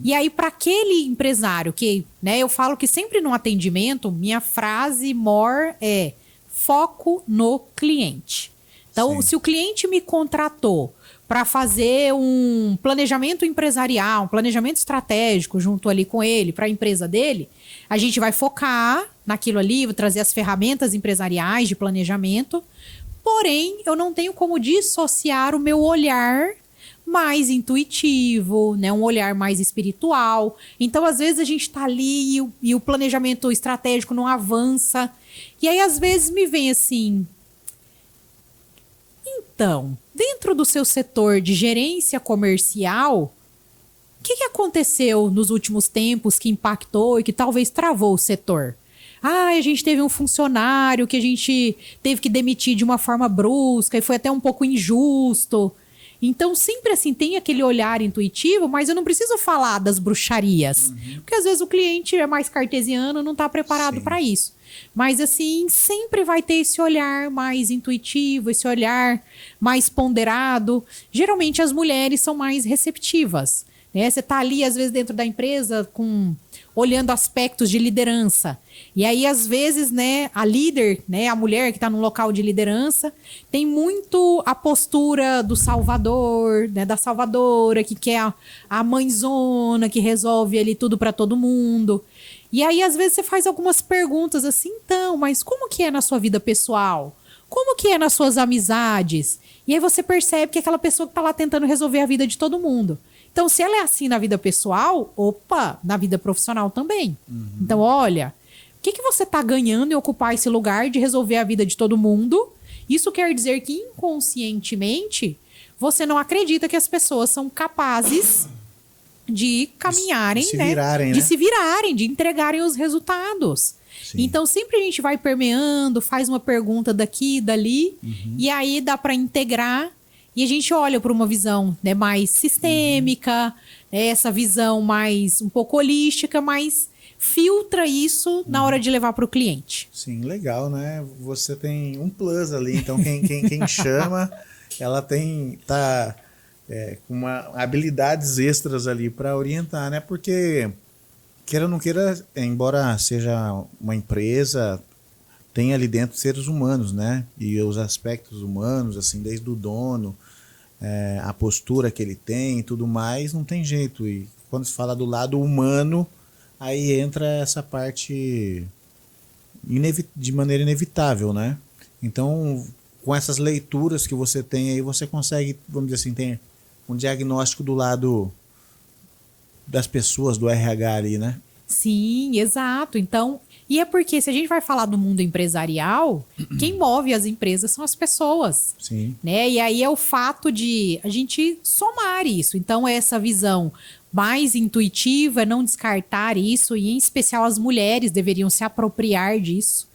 E aí, para aquele empresário que, né, eu falo que sempre no atendimento, minha frase more é foco no cliente. Então, Sim. se o cliente me contratou para fazer um planejamento empresarial, um planejamento estratégico junto ali com ele, para a empresa dele, a gente vai focar naquilo ali, vou trazer as ferramentas empresariais de planejamento, porém, eu não tenho como dissociar o meu olhar mais intuitivo, né? Um olhar mais espiritual. Então, às vezes, a gente está ali e o planejamento estratégico não avança. E aí, às vezes, me vem assim... Então, dentro do seu setor de gerência comercial, o que aconteceu nos últimos tempos que impactou e que talvez travou o setor? A gente teve um funcionário que a gente teve que demitir de uma forma brusca e foi até um pouco injusto. Então, sempre assim, tem aquele olhar intuitivo, mas eu não preciso falar das bruxarias. Porque às vezes o cliente é mais cartesiano, não está preparado para isso. Mas assim, sempre vai ter esse olhar mais intuitivo, esse olhar mais ponderado. Geralmente as mulheres são mais receptivas, né? Você está ali, às vezes, dentro da empresa, olhando aspectos de liderança. E aí, às vezes, né, a líder, né, a mulher que está no local de liderança, tem muito a postura do salvador, né, da salvadora, que quer a mãezona, que resolve ali tudo para todo mundo. E aí, às vezes, você faz algumas perguntas assim, então, mas como que é na sua vida pessoal? Como que é nas suas amizades? E aí você percebe que é aquela pessoa que está lá tentando resolver a vida de todo mundo. Então, se ela é assim na vida pessoal, opa, na vida profissional também. Então, olha, o que você está ganhando em ocupar esse lugar de resolver a vida de todo mundo? Isso quer dizer que, inconscientemente, você não acredita que as pessoas são capazes de caminharem, de se né? virarem, De né? se virarem, de entregarem os resultados. Sim. Então, sempre a gente vai permeando, faz uma pergunta daqui, dali, e aí dá para integrar. E a gente olha para uma visão, né, mais sistêmica, né, essa visão mais um pouco holística, mas filtra isso na hora de levar para o cliente. Sim, legal, né? Você tem um plus ali, então quem chama, ela tá com habilidades extras ali para orientar, né? Porque, queira ou não queira, embora seja uma empresa, tem ali dentro seres humanos, né? E os aspectos humanos, assim, desde o dono, a postura que ele tem e tudo mais, não tem jeito. E quando se fala do lado humano, aí entra essa parte de maneira inevitável, né? Então, com essas leituras que você tem aí, você consegue, vamos dizer assim, tem um diagnóstico do lado das pessoas, do RH ali, né? Sim, exato. Então, e é porque se a gente vai falar do mundo empresarial, quem move as empresas são as pessoas. Sim. Né? E aí é o fato de a gente somar isso. Então, essa visão mais intuitiva, não descartar isso, e em especial as mulheres deveriam se apropriar disso.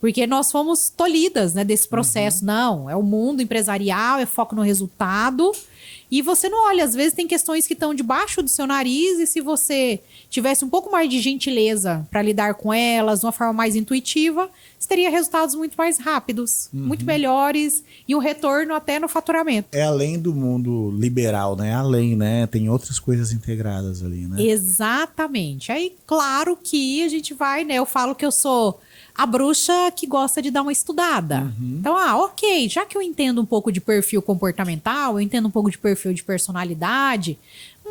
Porque nós fomos tolhidas, né, desse processo. Não, é o mundo empresarial, é foco no resultado. E você não olha, às vezes tem questões que estão debaixo do seu nariz e se você tivesse um pouco mais de gentileza para lidar com elas de uma forma mais intuitiva, você teria resultados muito mais rápidos, muito melhores e um retorno até no faturamento. É além do mundo liberal, né? Além, né? Tem outras coisas integradas ali, né? Exatamente. Aí, claro que a gente vai, né? Eu falo que eu sou a bruxa que gosta de dar uma estudada. Então, ok, já que eu entendo um pouco de perfil comportamental, eu entendo um pouco de perfil de personalidade,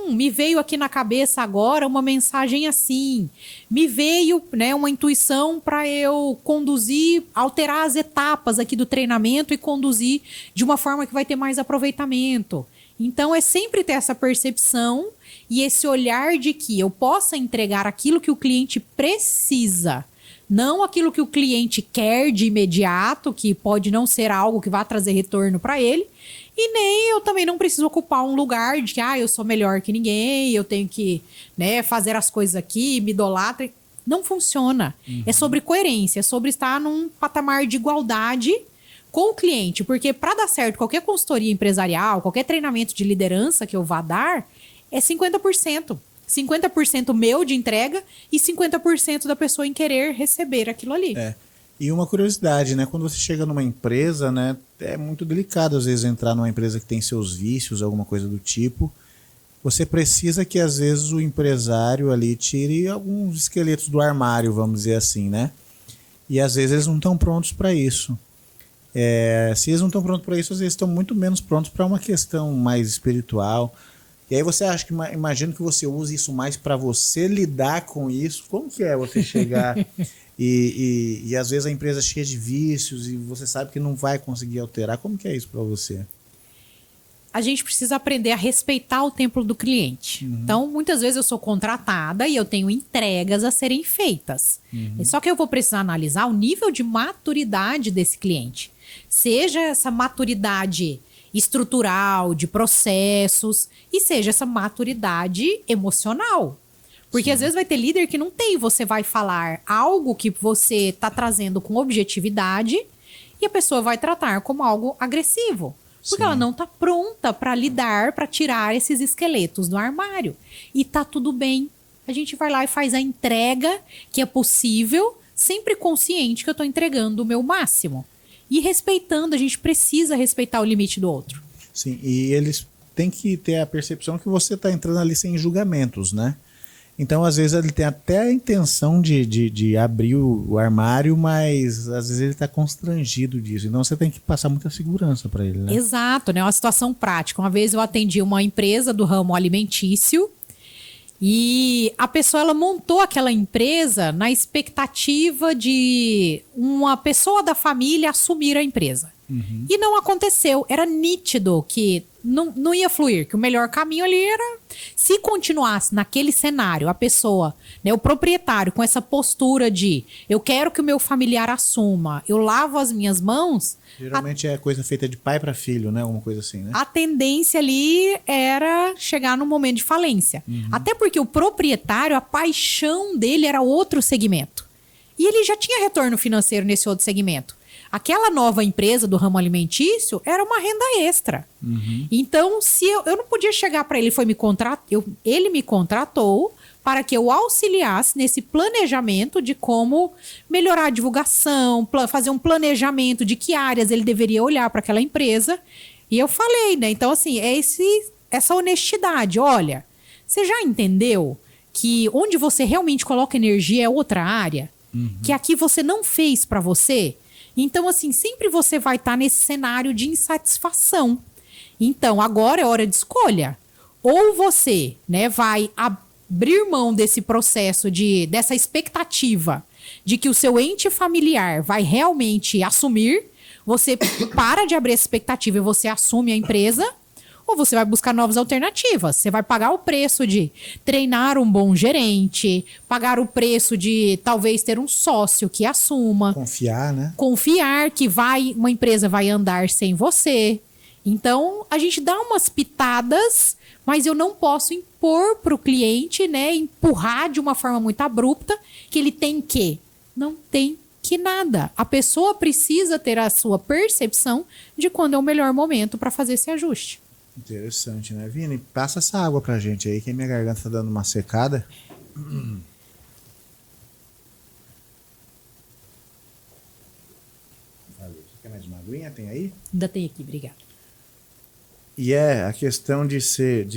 me veio aqui na cabeça agora uma mensagem assim, me veio, né, uma intuição para eu conduzir, alterar as etapas aqui do treinamento e conduzir de uma forma que vai ter mais aproveitamento. Então, é sempre ter essa percepção e esse olhar de que eu possa entregar aquilo que o cliente precisa, não aquilo que o cliente quer de imediato, que pode não ser algo que vá trazer retorno para ele. E nem eu também não preciso ocupar um lugar de que eu sou melhor que ninguém, eu tenho que, né, fazer as coisas aqui, me idolatra. Não funciona. É sobre coerência, é sobre estar num patamar de igualdade com o cliente. Porque para dar certo qualquer consultoria empresarial, qualquer treinamento de liderança que eu vá dar, é 50%. 50% meu de entrega e 50% da pessoa em querer receber aquilo ali. E uma curiosidade, né? Quando você chega numa empresa, né? É muito delicado às vezes entrar numa empresa que tem seus vícios, alguma coisa do tipo. Você precisa que às vezes o empresário ali tire alguns esqueletos do armário, vamos dizer assim, né? E às vezes eles não estão prontos para isso. Se eles não estão prontos para isso, às vezes estão muito menos prontos para uma questão mais espiritual. E aí você acha que, imagino que você use isso mais para você lidar com isso. Como que é você chegar e às vezes a empresa é cheia de vícios e você sabe que não vai conseguir alterar? Como que é isso para você? A gente precisa aprender a respeitar o tempo do cliente. Então, muitas vezes eu sou contratada e eu tenho entregas a serem feitas. Só que eu vou precisar analisar o nível de maturidade desse cliente. Seja essa maturidade estrutural, de processos, e seja essa maturidade emocional. Porque às vezes vai ter líder que não tem. Você vai falar algo que você está trazendo com objetividade e a pessoa vai tratar como algo agressivo. Porque ela não está pronta para lidar, para tirar esses esqueletos do armário. E tá tudo bem. A gente vai lá e faz a entrega que é possível, sempre consciente que eu estou entregando o meu máximo. E respeitando, a gente precisa respeitar o limite do outro. Sim, e eles têm que ter a percepção que você está entrando ali sem julgamentos, né? Então, às vezes, ele tem até a intenção de abrir o armário, mas às vezes ele está constrangido disso. Então, você tem que passar muita segurança para ele, né? Exato, né? Uma situação prática. Uma vez eu atendi uma empresa do ramo alimentício e a pessoa ela montou aquela empresa na expectativa de uma pessoa da família assumir a empresa. E não aconteceu. Era nítido que não ia fluir, que o melhor caminho ali era se continuasse naquele cenário, a pessoa, né, o proprietário com essa postura de eu quero que o meu familiar assuma, eu lavo as minhas mãos. Geralmente é coisa feita de pai para filho, né? Alguma coisa assim, né? A tendência ali era chegar no momento de falência. Até porque o proprietário, a paixão dele era outro segmento. E ele já tinha retorno financeiro nesse outro segmento. Aquela nova empresa do ramo alimentício era uma renda extra. Então, se eu não podia chegar para ele, ele me contratou para que eu auxiliasse nesse planejamento de como melhorar a divulgação, fazer um planejamento de que áreas ele deveria olhar para aquela empresa. E eu falei, né? Então, assim, essa honestidade. Olha, você já entendeu que onde você realmente coloca energia é outra área? Que aqui você não fez para você? Então, assim, sempre você vai estar nesse cenário de insatisfação. Então, agora é hora de escolha. Ou você, né, vai abrir mão desse processo, dessa expectativa de que o seu ente familiar vai realmente assumir, você para de abrir essa expectativa e você assume a empresa, ou você vai buscar novas alternativas. Você vai pagar o preço de treinar um bom gerente, pagar o preço de talvez ter um sócio que assuma. Confiar, né? Confiar que uma empresa vai andar sem você. Então, a gente dá umas pitadas, mas eu não posso impor para o cliente, né, empurrar de uma forma muito abrupta que ele tem que. Não tem que nada. A pessoa precisa ter a sua percepção de quando é o melhor momento para fazer esse ajuste. Interessante, né, Vini? Passa essa água pra gente aí, que a minha garganta tá dando uma secada. Valeu. Você quer mais uma aguinha? Tem aí? Ainda tem aqui, obrigada. E é a questão de ser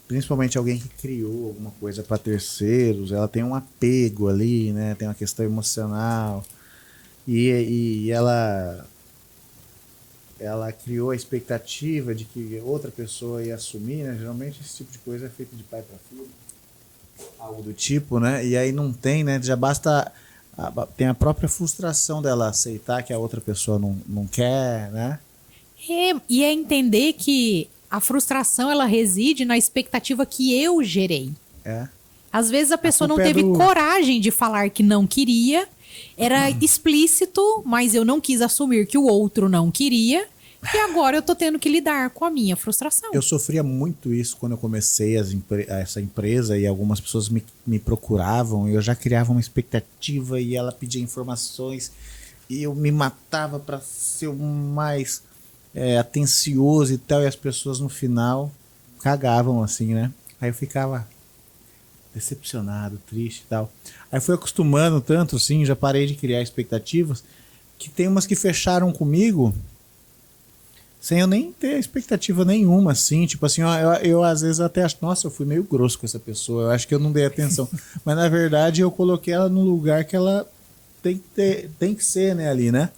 principalmente alguém que criou alguma coisa para terceiros, ela tem um apego ali, né? Tem uma questão emocional. E ela criou a expectativa de que outra pessoa ia assumir, né? Geralmente esse tipo de coisa é feito de pai para filho, algo do tipo, né? E aí não tem, né? Já basta tem a própria frustração dela aceitar que a outra pessoa não quer, né? E é entender que a frustração ela reside na expectativa que eu gerei. É. Às vezes a pessoa não culpa é teve do- coragem de falar que não queria, era explícito, mas eu não quis assumir que o outro não queria, e agora eu tô tendo que lidar com a minha frustração. Eu sofria muito isso quando eu comecei essa empresa e algumas pessoas me procuravam e eu já criava uma expectativa e ela pedia informações e eu me matava para ser o mais atencioso e tal, e as pessoas no final cagavam assim, né? Aí eu ficava decepcionado, triste e tal. Aí fui acostumando tanto assim, já parei de criar expectativas, que tem umas que fecharam comigo sem eu nem ter expectativa nenhuma, assim, tipo assim, ó, eu às vezes até acho, nossa, eu fui meio grosso com essa pessoa, eu acho que eu não dei atenção, mas na verdade eu coloquei ela no lugar que ela tem que ser, né, ali, né?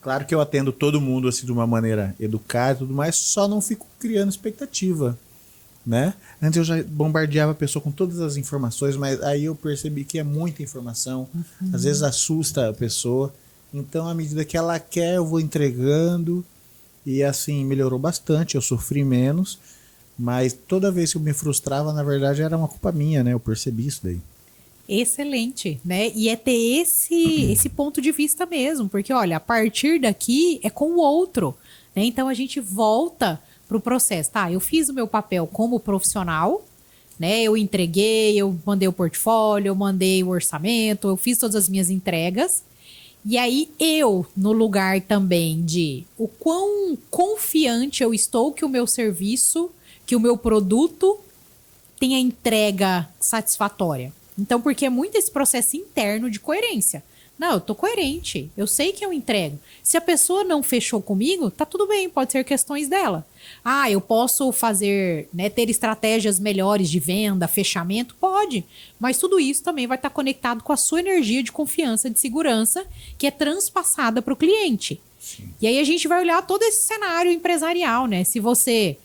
Claro que eu atendo todo mundo assim de uma maneira educada e tudo mais, só não fico criando expectativa, né? Antes eu já bombardeava a pessoa com todas as informações, mas aí eu percebi que é muita informação, às vezes assusta a pessoa. Então, à medida que ela quer, eu vou entregando e assim melhorou bastante, eu sofri menos, mas toda vez que eu me frustrava, na verdade era uma culpa minha, né? Eu percebi isso daí. Excelente, né? E é ter esse ponto de vista mesmo, porque olha, a partir daqui é com o outro, né? Então a gente volta pro processo, tá? Eu fiz o meu papel como profissional, né? Eu entreguei, eu mandei o portfólio, eu mandei o orçamento, eu fiz todas as minhas entregas. E aí eu, no lugar também de o quão confiante eu estou que o meu serviço, que o meu produto tenha entrega satisfatória. Então, porque é muito esse processo interno de coerência. Não, eu tô coerente, eu sei que eu entrego. Se a pessoa não fechou comigo, tá tudo bem, pode ser questões dela. Ah, eu posso fazer, né, ter estratégias melhores de venda, fechamento? Pode, mas tudo isso também vai estar conectado com a sua energia de confiança, de segurança, que é transpassada para o cliente. Sim. E aí a gente vai olhar todo esse cenário empresarial, né? Se você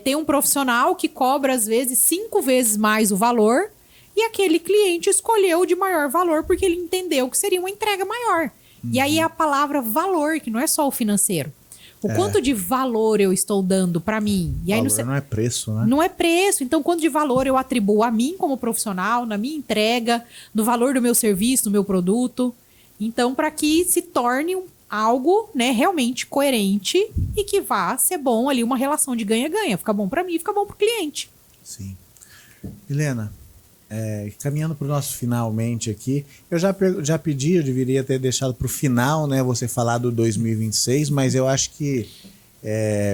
tem um profissional que cobra, às vezes, 5 vezes mais o valor, e aquele cliente escolheu de maior valor porque ele entendeu que seria uma entrega maior. E aí é a palavra valor, que não é só o financeiro. O quanto de valor eu estou dando para mim. E aí Valor não é preço, né? Não é preço. Então, quanto de valor eu atribuo a mim como profissional, na minha entrega, no valor do meu serviço, do meu produto. Então, para que se torne algo, né, realmente coerente e que vá ser bom ali, uma relação de ganha-ganha. Fica bom para mim, fica bom para o cliente. Sim. Helena, caminhando para o nosso finalmente aqui, eu já pedi, eu deveria ter deixado para o final, né, você falar do 2026, mas eu acho que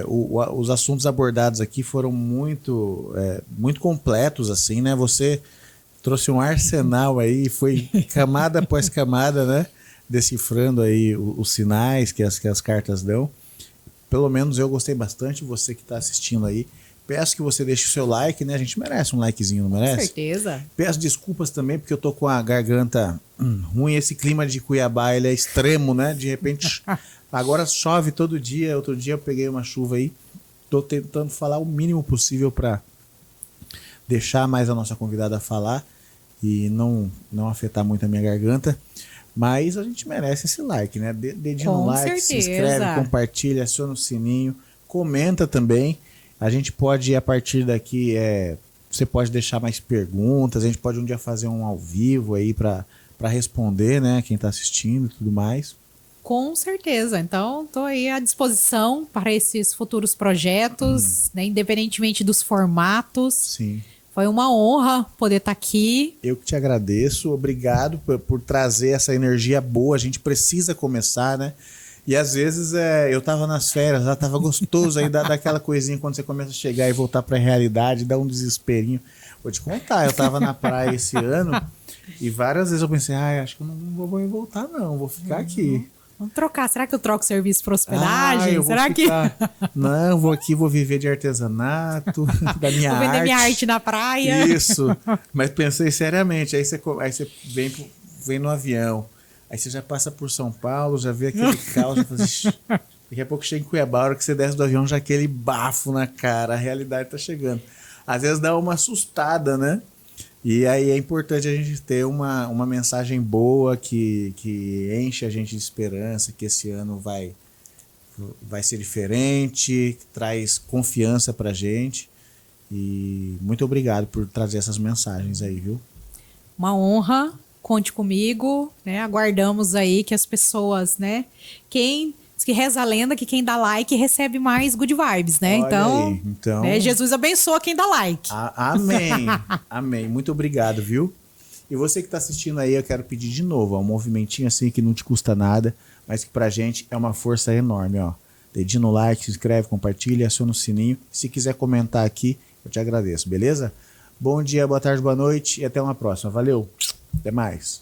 os assuntos abordados aqui foram muito completos, assim, né? Você trouxe um arsenal aí, foi camada após camada, né? Decifrando aí os sinais que as cartas dão. Pelo menos eu gostei bastante, você que está assistindo aí. Peço que você deixe o seu like, né? A gente merece um likezinho, não merece? Com certeza. Peço desculpas também, porque eu tô com a garganta ruim. Esse clima de Cuiabá, ele é extremo, né? De repente, agora chove todo dia. Outro dia eu peguei uma chuva aí. Tô tentando falar o mínimo possível para deixar mais a nossa convidada falar e não afetar muito a minha garganta. Mas a gente merece esse like, né? Dedinho no like, se inscreve, compartilha, aciona o sininho, comenta também. A gente pode, a partir daqui, você pode deixar mais perguntas, a gente pode um dia fazer um ao vivo aí para responder, né? Quem está assistindo e tudo mais. Com certeza. Então, estou aí à disposição para esses futuros projetos, né? Independentemente dos formatos. Sim. Foi uma honra poder estar aqui. Eu que te agradeço. Obrigado por trazer essa energia boa. A gente precisa começar, né? E às vezes eu tava nas férias, lá tava gostoso, aí dá aquela coisinha quando você começa a chegar e voltar pra realidade, dá um desesperinho. Vou te contar, eu tava na praia esse ano e várias vezes eu pensei, acho que eu não vou voltar não, vou ficar aqui. Vamos trocar. Será que eu troco serviço para hospedagem? Eu Será vou que ficar... Não, vou aqui, vou viver de artesanato, da minha vou arte. vender minha arte na praia? Isso. Mas pensei seriamente, aí você vem no avião, aí você já passa por São Paulo, já vê aquele caos, já fala, daqui a pouco chega em Cuiabá, a hora que você desce do avião, já aquele bafo na cara, a realidade tá chegando. Às vezes dá uma assustada, né? E aí é importante a gente ter uma mensagem boa que enche a gente de esperança, que esse ano vai ser diferente, que traz confiança pra gente. E muito obrigado por trazer essas mensagens aí, viu? Uma honra, conte comigo, né? Aguardamos aí que as pessoas, né? Diz que reza a lenda que quem dá like recebe mais good vibes, né? Olha aí, então né? Jesus abençoa quem dá like. Amém. Amém. Muito obrigado, viu? E você que está assistindo aí, eu quero pedir de novo, um movimentinho assim que não te custa nada, mas que pra gente é uma força enorme, ó. Dedinho no like, se inscreve, compartilha, aciona o sininho. Se quiser comentar aqui, eu te agradeço, beleza? Bom dia, boa tarde, boa noite e até uma próxima. Valeu, até mais.